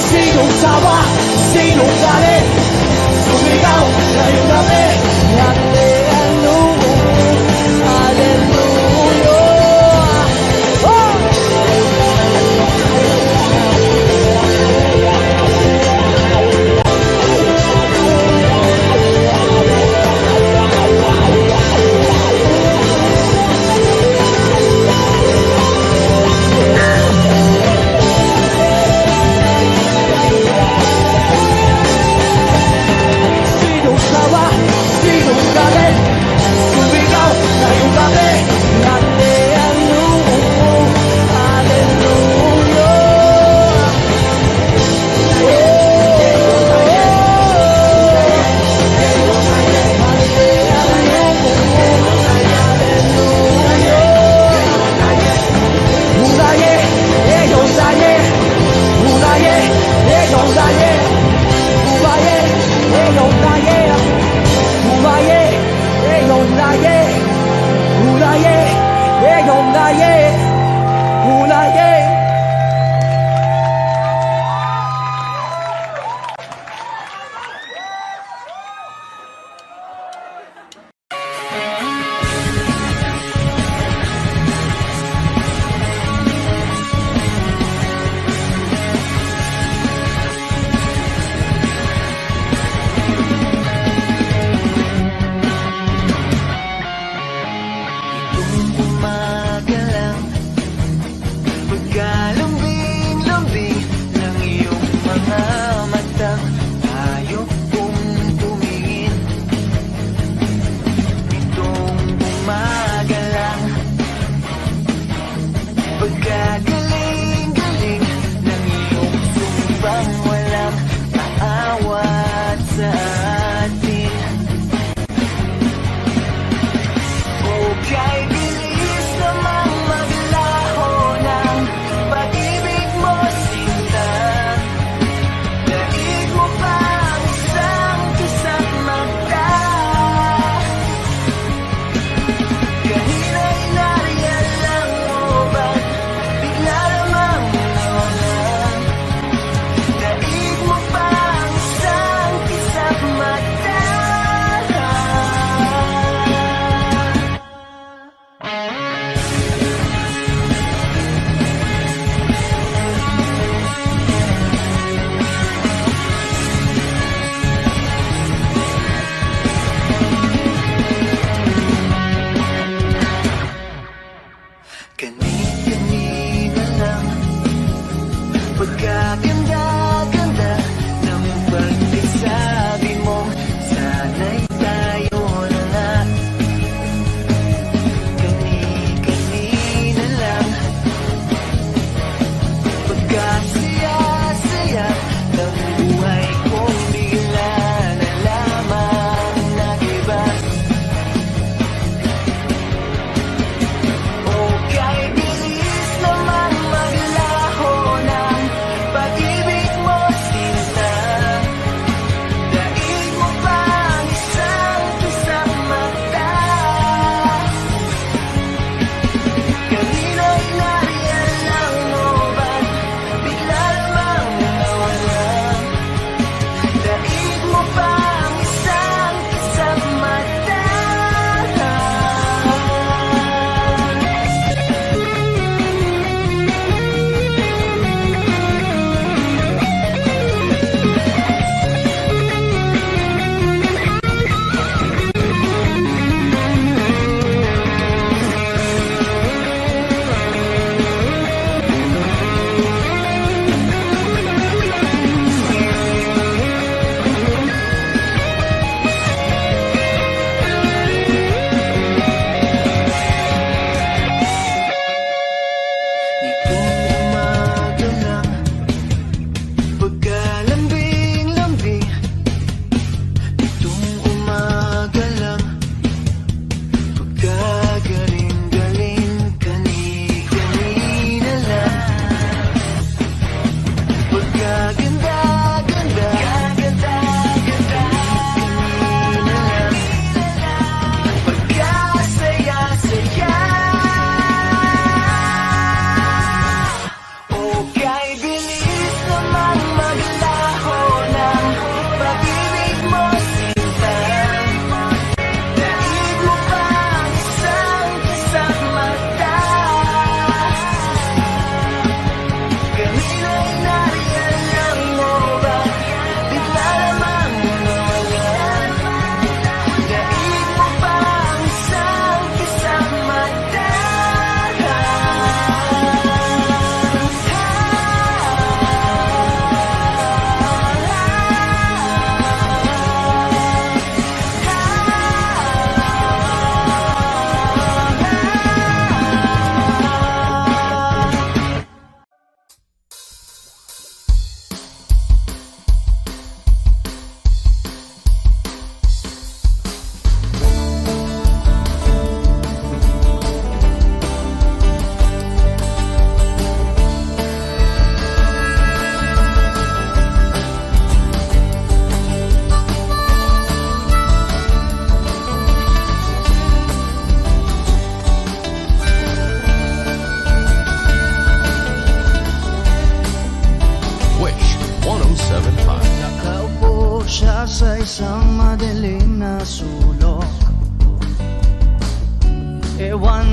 Sinong sawa, sinong galit, sumigaw, ngayong gabi. Hallelujah, hallelujah. Oh! Sinong sawa, sinong galit, sumigaw, ngayong gabi. Hallelujah, hallelujah.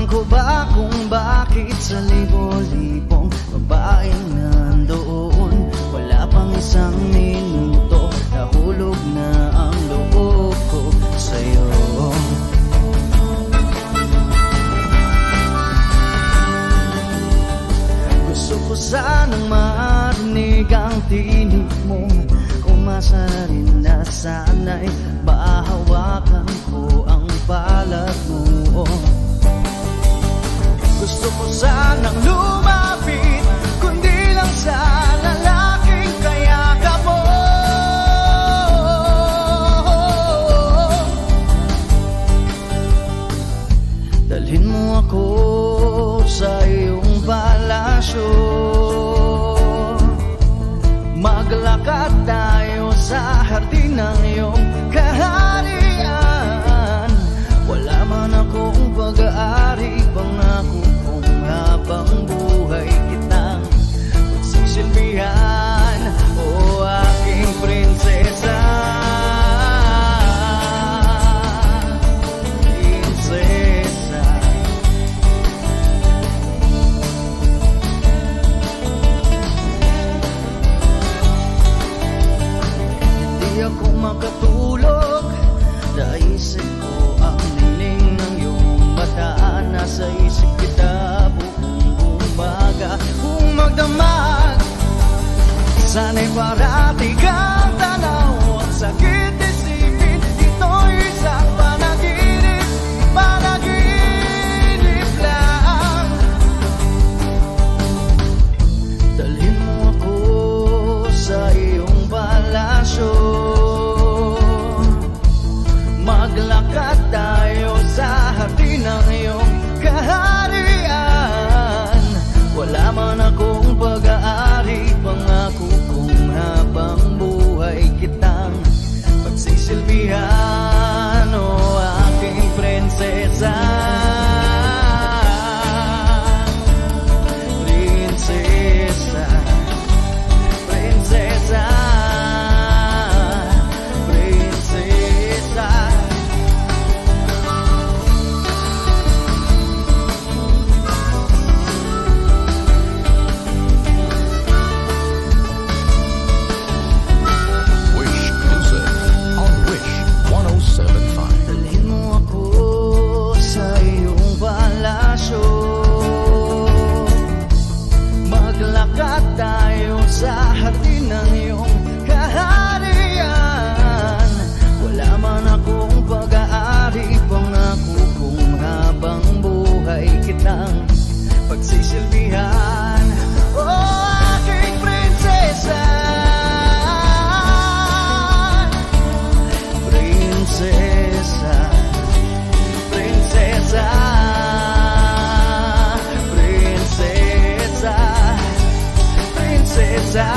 Ewan ko ba kung bakit sa libo-libong babaeng nandoon, wala pang isang minuto, nahulog na ang loob ko sa'yo. Gusto ko sanang marinig ang tinig mo, umasa na rin na sana'y mahawakan ko ang balat mo. Gusto ko sanang lumapit, kundi lang sa lalaking kayakap mo. Dalhin mo ako sa iyong palasyo, maglakad tayo sa hardin ng iyong kaharian. Wala man akong pag-aari, pangako kong habang buhay kitang pagsisilbihan, o aking prinsesa. Prinsesa. Hindi ako makatulog, naisip ko ang nining ng iyong mata. Nasa isip kita buong umaga, kung magdamag sana'y parati kang tanaw. Ang sakit isipin, ito'y isang panaginip, panaginip lang. Dalhin mo ako sa iyong palasyo, maglakad tayo sa hardin ng iyong kaharian. Wala man akong pag-aari, pangako kong habang buhay kitang pagsisilbihan, o aking prinsesa. Prinsesa. Prinsesa. Prinsesa. Wish Music on Wish 107.5. Dalhin mo ako sa iyong palasyo, maglakad tayo sa hardin ng iyong kaharian. Wala man akong pag-aari, pangako kong habang buhay kitang pagsisilbihan, o aking prinsesa. Prinsesa. Prinsesa. Prinsesa. Prinsesa.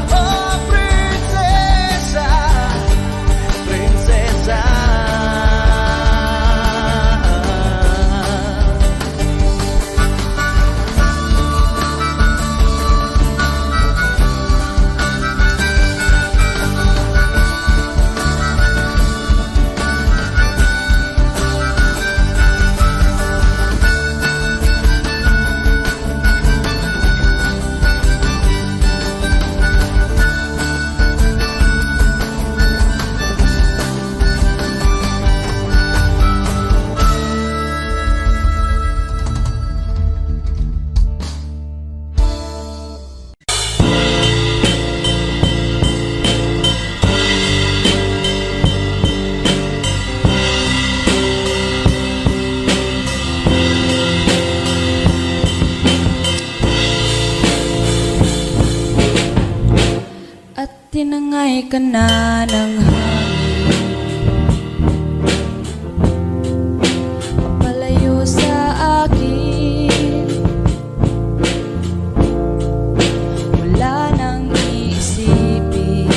Oh, prinsesa. Prinsesa. At tinangay ka na ng hangin, papalayo sa akin. Wala nang iisipin,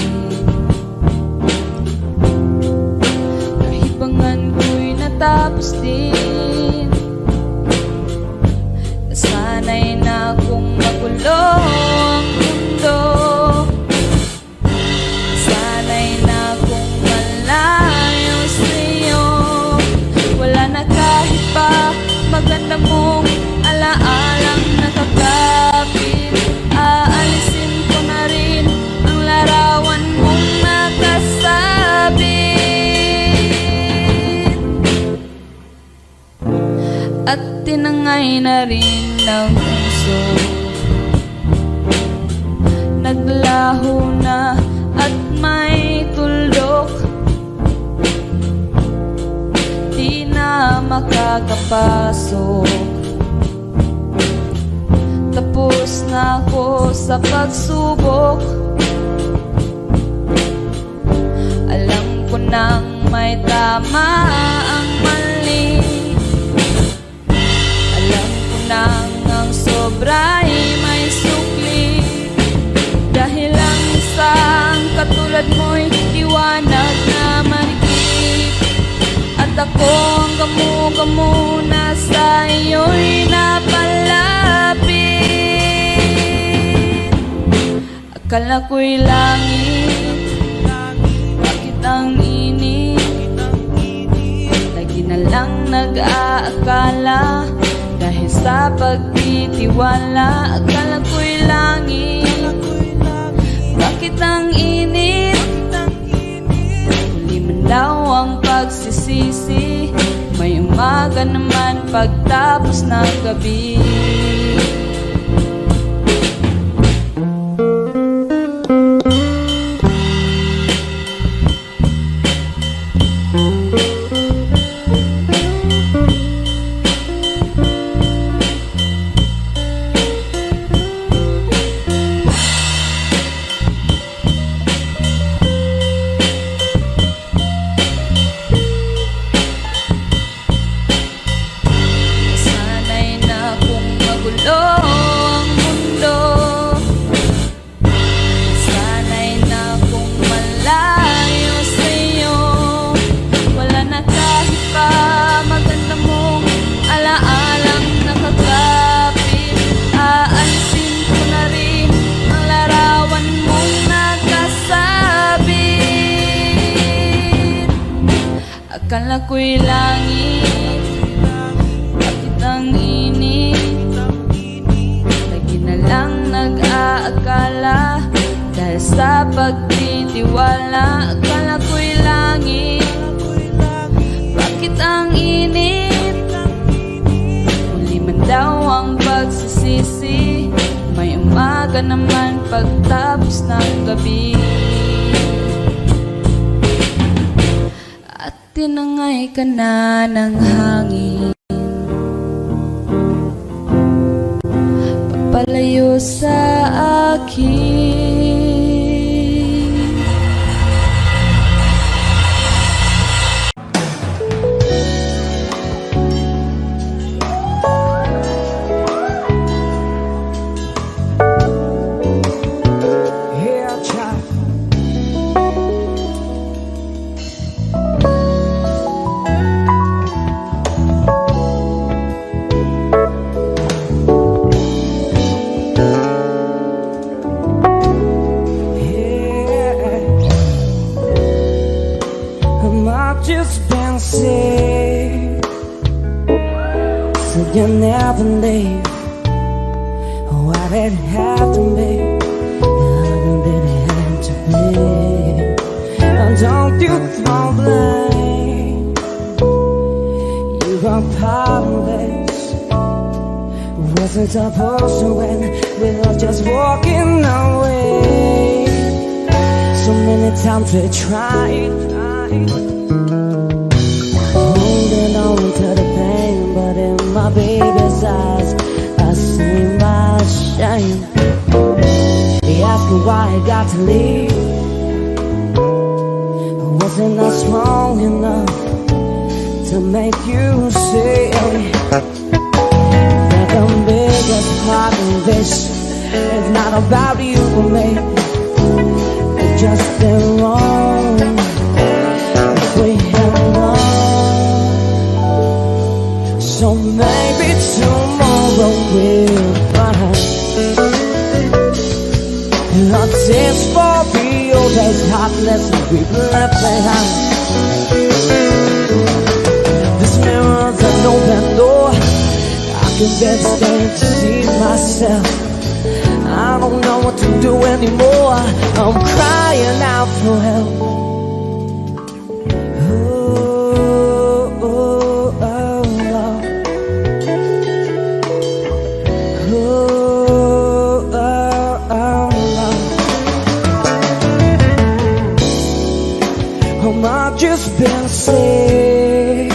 kahibangan ko'y natapos din. Nasanay na akong magulo ang mundo, sanay na akong malayo sa'yo. Wala na kahit pa maganda mong alaalang nakakapit. Aalisin ko na rin ang larawan mong nakasabit. At tinangay na rin ng puso, naglaho na at may tuldok. Di na makakapasok. Tapos na ako sa pagsubok. Alam ko nang may tama ang mali. Alam ko nang ang sobra'y may sukli. Dahil ang isang katulad mo'y liwanag na marikit. At ako ang gamo-gamo na sa iyo'y napalapit. Akala ko'y langit, bakit ang init? Lagi na lang nag-aakala dahil sa pagtitiwala. Akala ko'y langit, bakit ang init? Huli man daw ang pagsisisi, may umaga naman pagtapos ng gabi. Akala ko'y langit, bakit ang init? Lagi na lang nag-aakala dahil sa pagtitiwala. Akala ko'y langit, bakit ang init? Huli man daw ang pagsisisi, may umaga naman pagtapos ng gabi. Tinangay ka na ng hangin, papalayo sa akin. Just been sick, so you never leave. Why did it have to be? How did it have to be? And don't you throw blame. You got part of this. Wasn't supposed to end. We were just walking away. So many times we tried. Holding on to the pain, but in my baby's eyes I see my shame. He asked me why I got to leave. Wasn't I strong enough to make you see that the biggest part of this is not about you or me? It's just been wrong. We have known. So maybe tomorrow we'll find a taste for the old days, heartless we've left behind. This mirror's an open door. can barely stand to see myself. I don't know what to do anymore. I'm crying out for help. Oh, oh, oh, Lord. Oh, oh, oh, Lord. I've just been sick.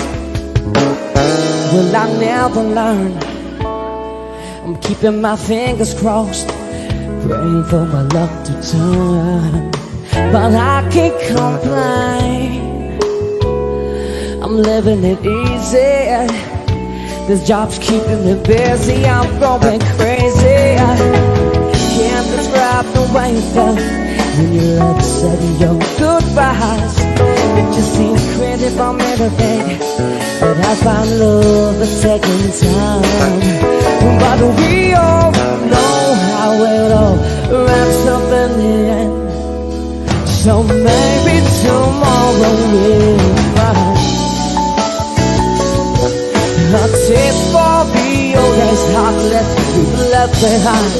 Will I never learn? I'm keeping my fingers crossed, praying for my luck to turn. But I can't complain, I'm living it easy. This job's keeping me busy, I'm going crazy. Can't describe the way you felt when you said your goodbyes. It just seems crazy for me to think that I found love the second time. But we all know how it all wraps up in the end. So maybe tomorrow we'll find a taste for the old days, heartless we've left behind.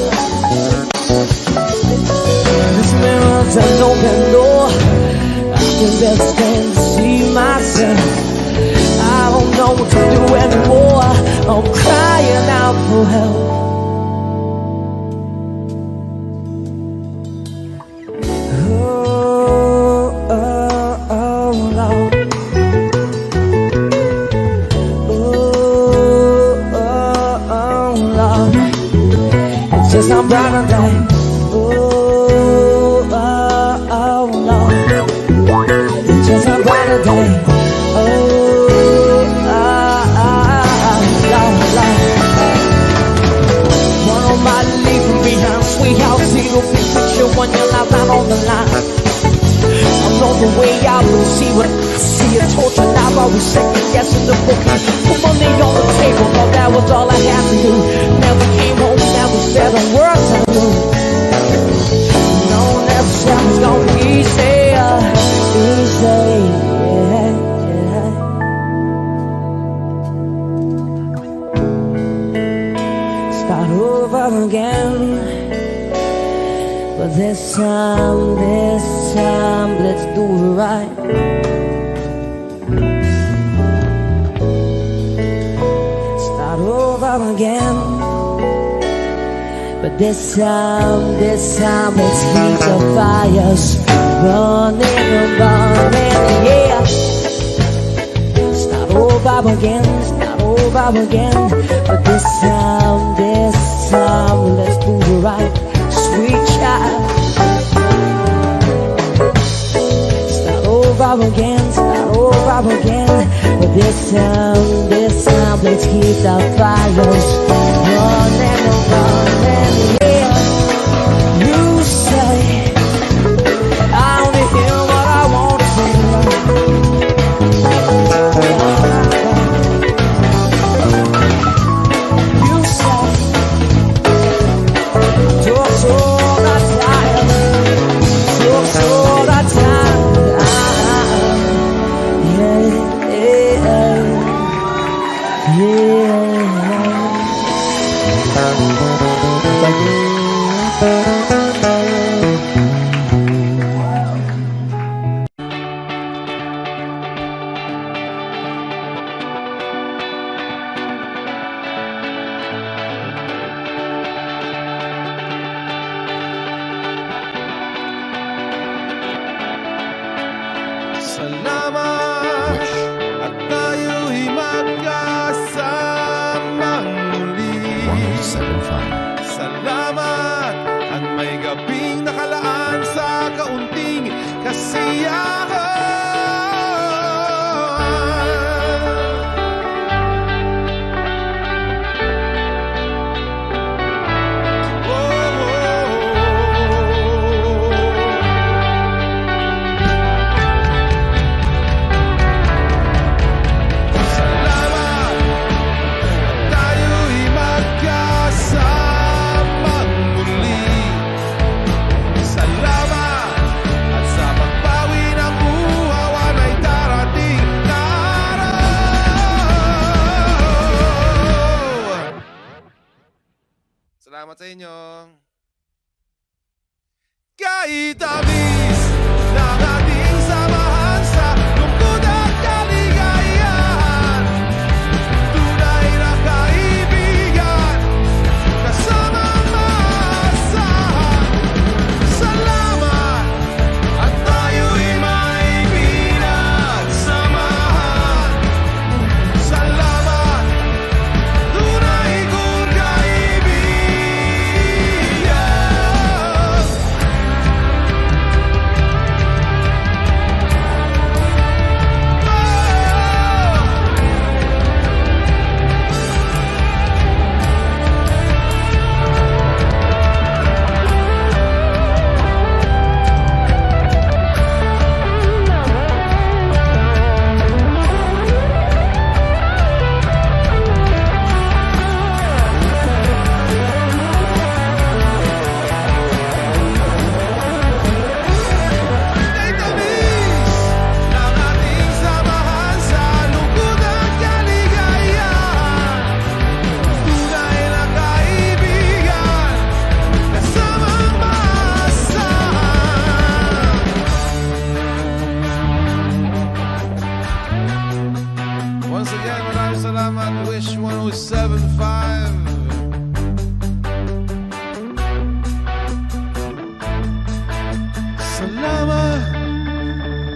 This mirror's an open door, I can just stand to see myself. I don't know what to do anymore. I'm crying out for help. Oh, oh, oh, Lord. Oh, oh, oh, Lord. It's just not brighter day. Oh, oh, oh, Lord. It's just not brighter day. When you're out on the line, I'm on the way out to see what I see. A torture now, I was second guessing the booking. Put money on the table, but that was all I had to do. Never came home, never said a word to me. No, never said it's gonna be easy, easy. Start over again. But this time, let's do it right. Start over again. But this time, let's keep the fires burning and burning, yeah. Start over again. But this time, let's do it right. Sweet child, start over again. But this time, let's keep the fires running, yeah. You say I only hear what I want to say. You say all the time, all the time. Salamat at tayo'y magkasamang muli. 1075. Salamat at may gabing nakalaan sa kaunting kasiyahan. Salamat at tayo'y magkasama. Salamat sa inyo. Kahit tamis ng ating samahan sa lungkot at kaligayahan, tunay na kaibigan, kasamang maasahan. Salamat at tayo'y may pinagsamahan. Salamat, tunay kong kaibigan. Kay tamis ng ating samahan sa lungkot at kaligayahan, tunay na kaibigan, kasamang maasahan. Once again, maraming salamat. Wish 1075. Salamat,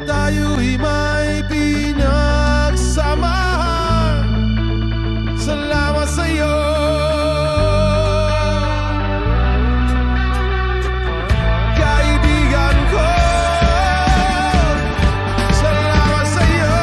tayo'y may pinagsamahan. Salamat sa'yo, kaibigan ko. Salamat sa'yo.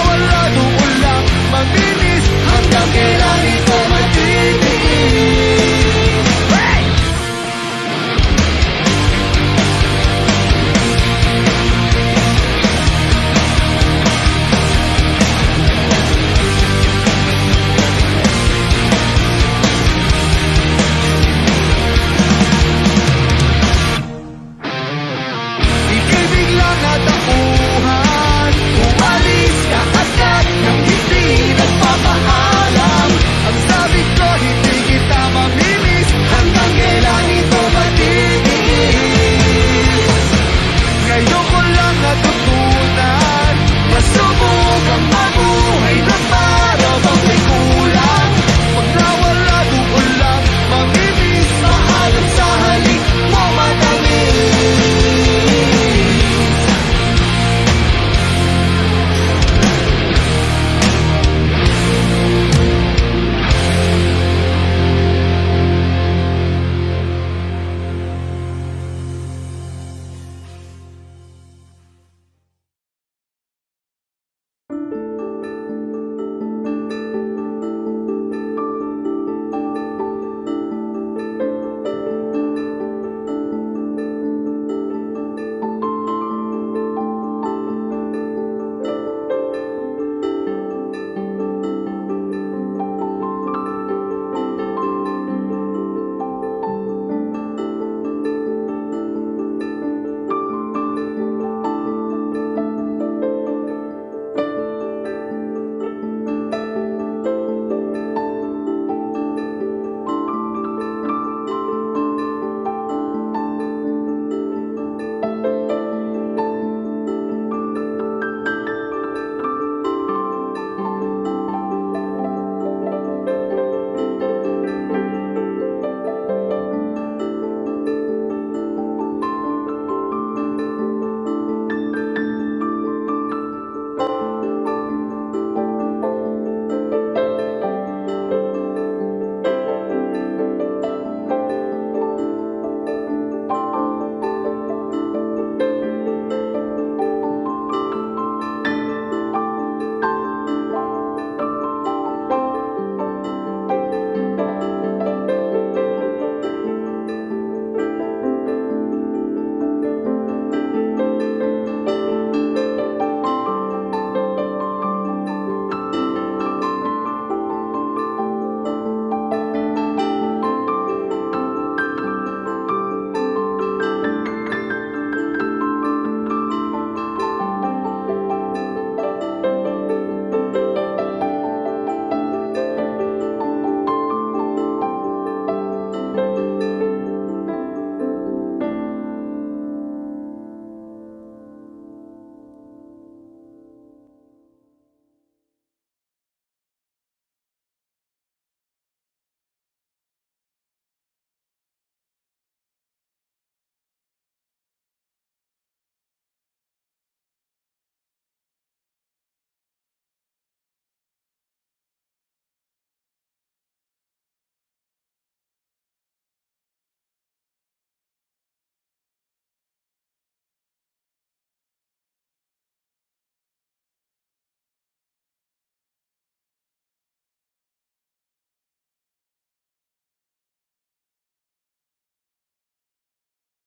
wala doon lang maminis. Hanggang kailan